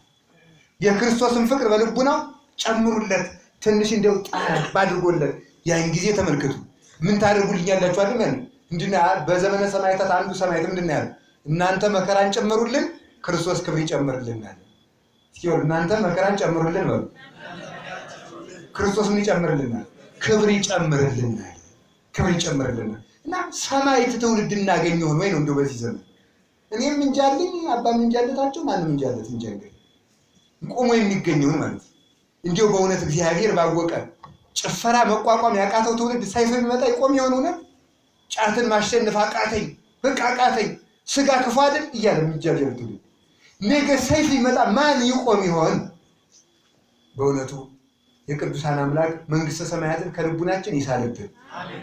Speaker 2: የክርስቶስን ፍቅር በልቡናው ጨምሩለት፣ ትንሽ እንደው ጣብ አድርጎለት ያን ጊዜ ተመልከቱ። ምን ታደርጉልኛላችሁ አይደል? እንድና በዘመነ ሰማዕታት አንዱ ሰማዕት ምንድን ነው ያለው? እናንተ መከራን ጨምሩልን ክርስቶስ ክብር ይጨምርልናል። እስኪ እናንተ መከራን ጨምሩልን በሉ። ክርስቶስ ምን ይጨምርልናል? ክብር ይጨምርልናል። ክብር ይጨምርልናል። እና ሰማዕት ትውልድ እናገኝ ይሆን ወይ ነው እንደው በዚህ ዘመን እኔም እንጃልኝ አባ እንጃለታቸው ማንም እንጃለት እንጃል ቆሞ የሚገኘውን ማለት እንዲው በእውነት እግዚአብሔር ባወቀ ጭፈራ መቋቋም ያቃተው ትውልድ ሰይፍ ቢመጣ ይቆም ይሆን? ሆነ ጫትን ማሸነፍ አቃተኝ በቃ አቃተኝ ስጋ ክፉ አይደል እያለ የሚጃጀል ትውልድ ነገ ሰይፍ ይመጣ ማን ይቆም ይሆን? በእውነቱ የቅዱሳን አምላክ መንግስተ ሰማያትን ከልቡናችን ይሳልብን። አሜን።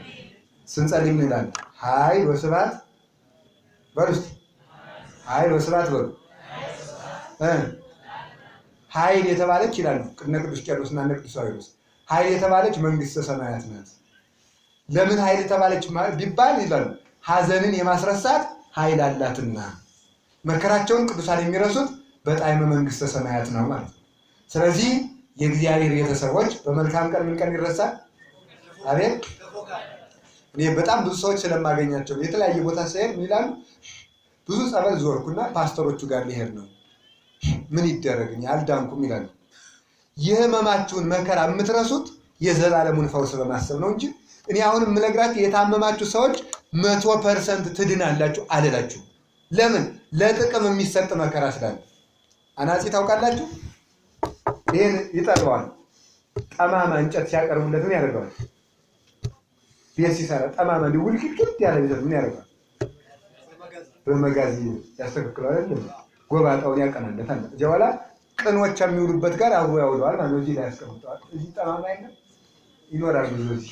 Speaker 2: ስንጸልይ እንላለን ኃይል ወስብሐት በሉ እስቲ ኃይል ወስብሐት በሉ። ኃይል የተባለች ይላሉ እነ ቅዱስ ቄርሎስና እነ ቅዱስ ሳዊሮስ ኃይል የተባለች መንግስተ ሰማያት ናት። ለምን ኃይል የተባለች ቢባል ይላሉ ሐዘንን የማስረሳት ኃይል አላትና መከራቸውን ቅዱሳን የሚረሱት በጣዕመ መንግስተ ሰማያት ነው ማለት ነው። ስለዚህ የእግዚአብሔር ቤተሰቦች በመልካም ቀን ምን ቀን ይረሳል? አቤት እኔ በጣም ብዙ ሰዎች ስለማገኛቸው የተለያየ ቦታ ስሄድ ምን ይላሉ? ብዙ ጸበል ዞርኩና ፓስተሮቹ ጋር ሊሄድ ነው ምን ይደረግኝ አልዳንኩም ይላሉ። የህመማችሁን መከራ የምትረሱት የዘላለሙን ፈውስ በማሰብ ነው እንጂ እኔ አሁን የምነግራችሁ የታመማችሁ ሰዎች 100% ትድናላችሁ አልላችሁ። ለምን? ለጥቅም የሚሰጥ መከራ ስላለ። አናጺ ታውቃላችሁ? ይሄን ይጠራዋል። ጠማማ እንጨት ሲያቀርቡለት ምን ያደርጋል? ቤት ሲሰራ ጠማማ ሊውልክክት ያለ ይዘት ምን ያደርጋል? በመጋዝ ያስተካክላል አይደል? ጎባጣውን ያቀናለታል። እዚያ በኋላ ቅኖች የሚውሉበት ጋር አብሮ ያውለዋል ማለት ነው። እዚህ ላይ ያስቀምጠዋል። እዚህ ጠማማ አይደል ይኖራል ብዙ እዚህ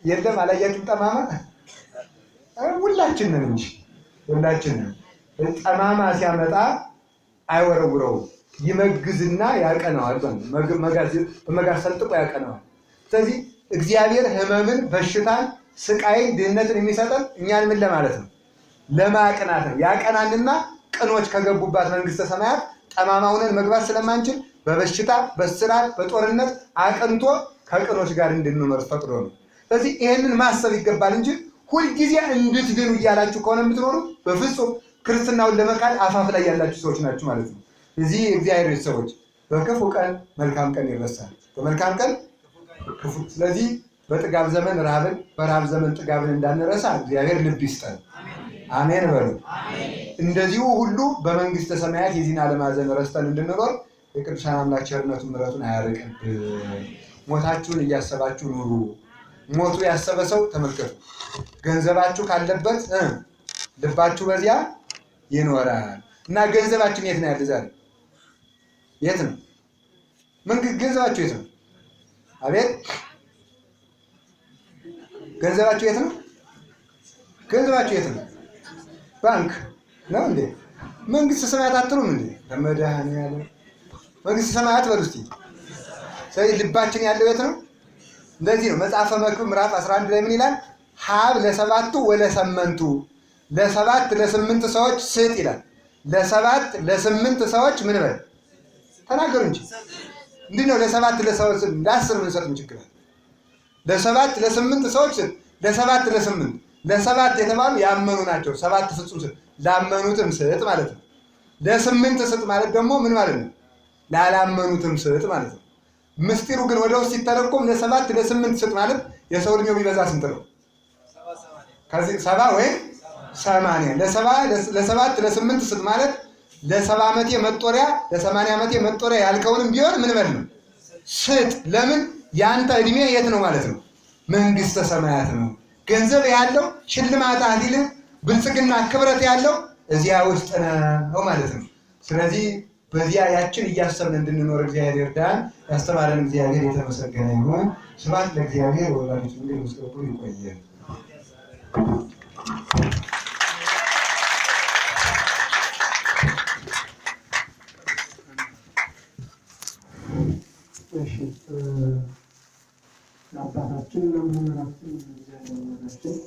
Speaker 2: የለም አላያችሁም? ጠማማ ሁላችንን እንጂ ሁላችንን ጠማማ ሲያመጣ አይወረውረው ይመግዝና ያቀናዋል። በመጋዝ ሰልጥቆ ያቀናዋል። ስለዚህ እግዚአብሔር ህመምን፣ በሽታን፣ ስቃይን፣ ድህነትን የሚሰጠን እኛን ምን ለማለት ነው? ለማቅናት ነው። ያቀናንና ቅኖች ከገቡባት መንግስተ ሰማያት ጠማማ ሆነን መግባት ስለማንችል በበሽታ በስራት በጦርነት አቅንቶ ከቅኖች ጋር እንድንኖር ፈቅዶ ነው። ስለዚህ ይሄንን ማሰብ ይገባል እንጂ ሁልጊዜ እንድትድኑ እያላችሁ ከሆነ የምትኖሩ በፍጹም ክርስትናውን ለመካድ አፋፍ ላይ ያላችሁ ሰዎች ናችሁ ማለት ነው። እዚህ እግዚአብሔር ቤተሰቦች በክፉ ቀን መልካም ቀን ይረሳል፣ በመልካም ቀን ክፉ። ስለዚህ በጥጋብ ዘመን ረሃብን፣ በረሃብ ዘመን ጥጋብን እንዳንረሳ እግዚአብሔር ልብ ይስጠን። አሜን በሉ። እንደዚሁ ሁሉ በመንግስተ ሰማያት የዚህን ዓለም ሐዘን ረስተን እንድንኖር የቅዱሳን አምላክ ቸርነቱን ምሕረቱን አያርቅብን። ሞታችሁን እያሰባችሁ ኑሩ። ሞቱ ያሰበ ሰው ተመልከቱ፣ ገንዘባችሁ ካለበት ልባችሁ በዚያ ይኖራል። እና ገንዘባችን የት ነው ያለ? ዛሬ የት ነው? ገንዘባችሁ የት ነው? አቤት ገንዘባችሁ የት ነው? ገንዘባችሁ የት ነው? ባንክ ነው እንዴ? መንግስተ ሰማያት አትሉም እንዴ? ለመድኃኒዓለም መንግስተ ሰማያት በሉ እስቲ። ስለዚህ ልባችን ያለው የት ነው? እንደዚህ ነው። መጽሐፈ መክብብ ምዕራፍ 11 ላይ ምን ይላል? ሀብ ለሰባቱ ወለሰመንቱ፣ ለሰባት ለስምንት ሰዎች ስጥ ይላል። ለሰባት ለስምንት ሰዎች ምን በል ተናገሩ እንጂ እንዴት ነው? ለሰባት ለሰዎች ለአስር ምን ሰጥ ችግር አለ? ለሰባት ለስምንት ሰዎች ስጥ። ለሰባት ለስምንት ለሰባት የተባሉ ያመኑ ናቸው። ሰባት ፍጹም ስጥ፣ ላመኑትም ስጥ ማለት ነው። ለስምንት ስጥ ማለት ደግሞ ምን ማለት ነው? ላላመኑትም ስጥ ማለት ነው። ምስጢሩ ግን ወደ ውስጥ ሲተረጎም ለሰባት ለስምንት ስጥ ማለት የሰው ዕድሜው ቢበዛ ስንት ነው? ከዚህ 70 ወይም 80። ለሰባት ለስምንት ስጥ ማለት ለ70 ዓመቴ መጦሪያ ለ80 ዓመቴ መጦሪያ ያልከውንም ቢሆን ምን በል ነው ስጥ። ለምን? ያንተ ዕድሜ የት ነው ማለት ነው? መንግስተ ሰማያት ነው። ገንዘብ ያለው ሽልማት አክሊል ብልጽግና ክብረት ያለው እዚያ ውስጥ ነው ማለት ነው። ስለዚህ በዚያ ያችን እያሰብን እንድንኖር እግዚአብሔር ይርዳን። ያስተማረን እግዚአብሔር የተመሰገነ ይሁን። ስብሐት ለእግዚአብሔር ወወላዲቱ ድንግል ወለመስቀሉ ክቡር። ይቆየን።
Speaker 3: እሺ አባታችን ለምንራችን እግዚአብሔር ይመስገን።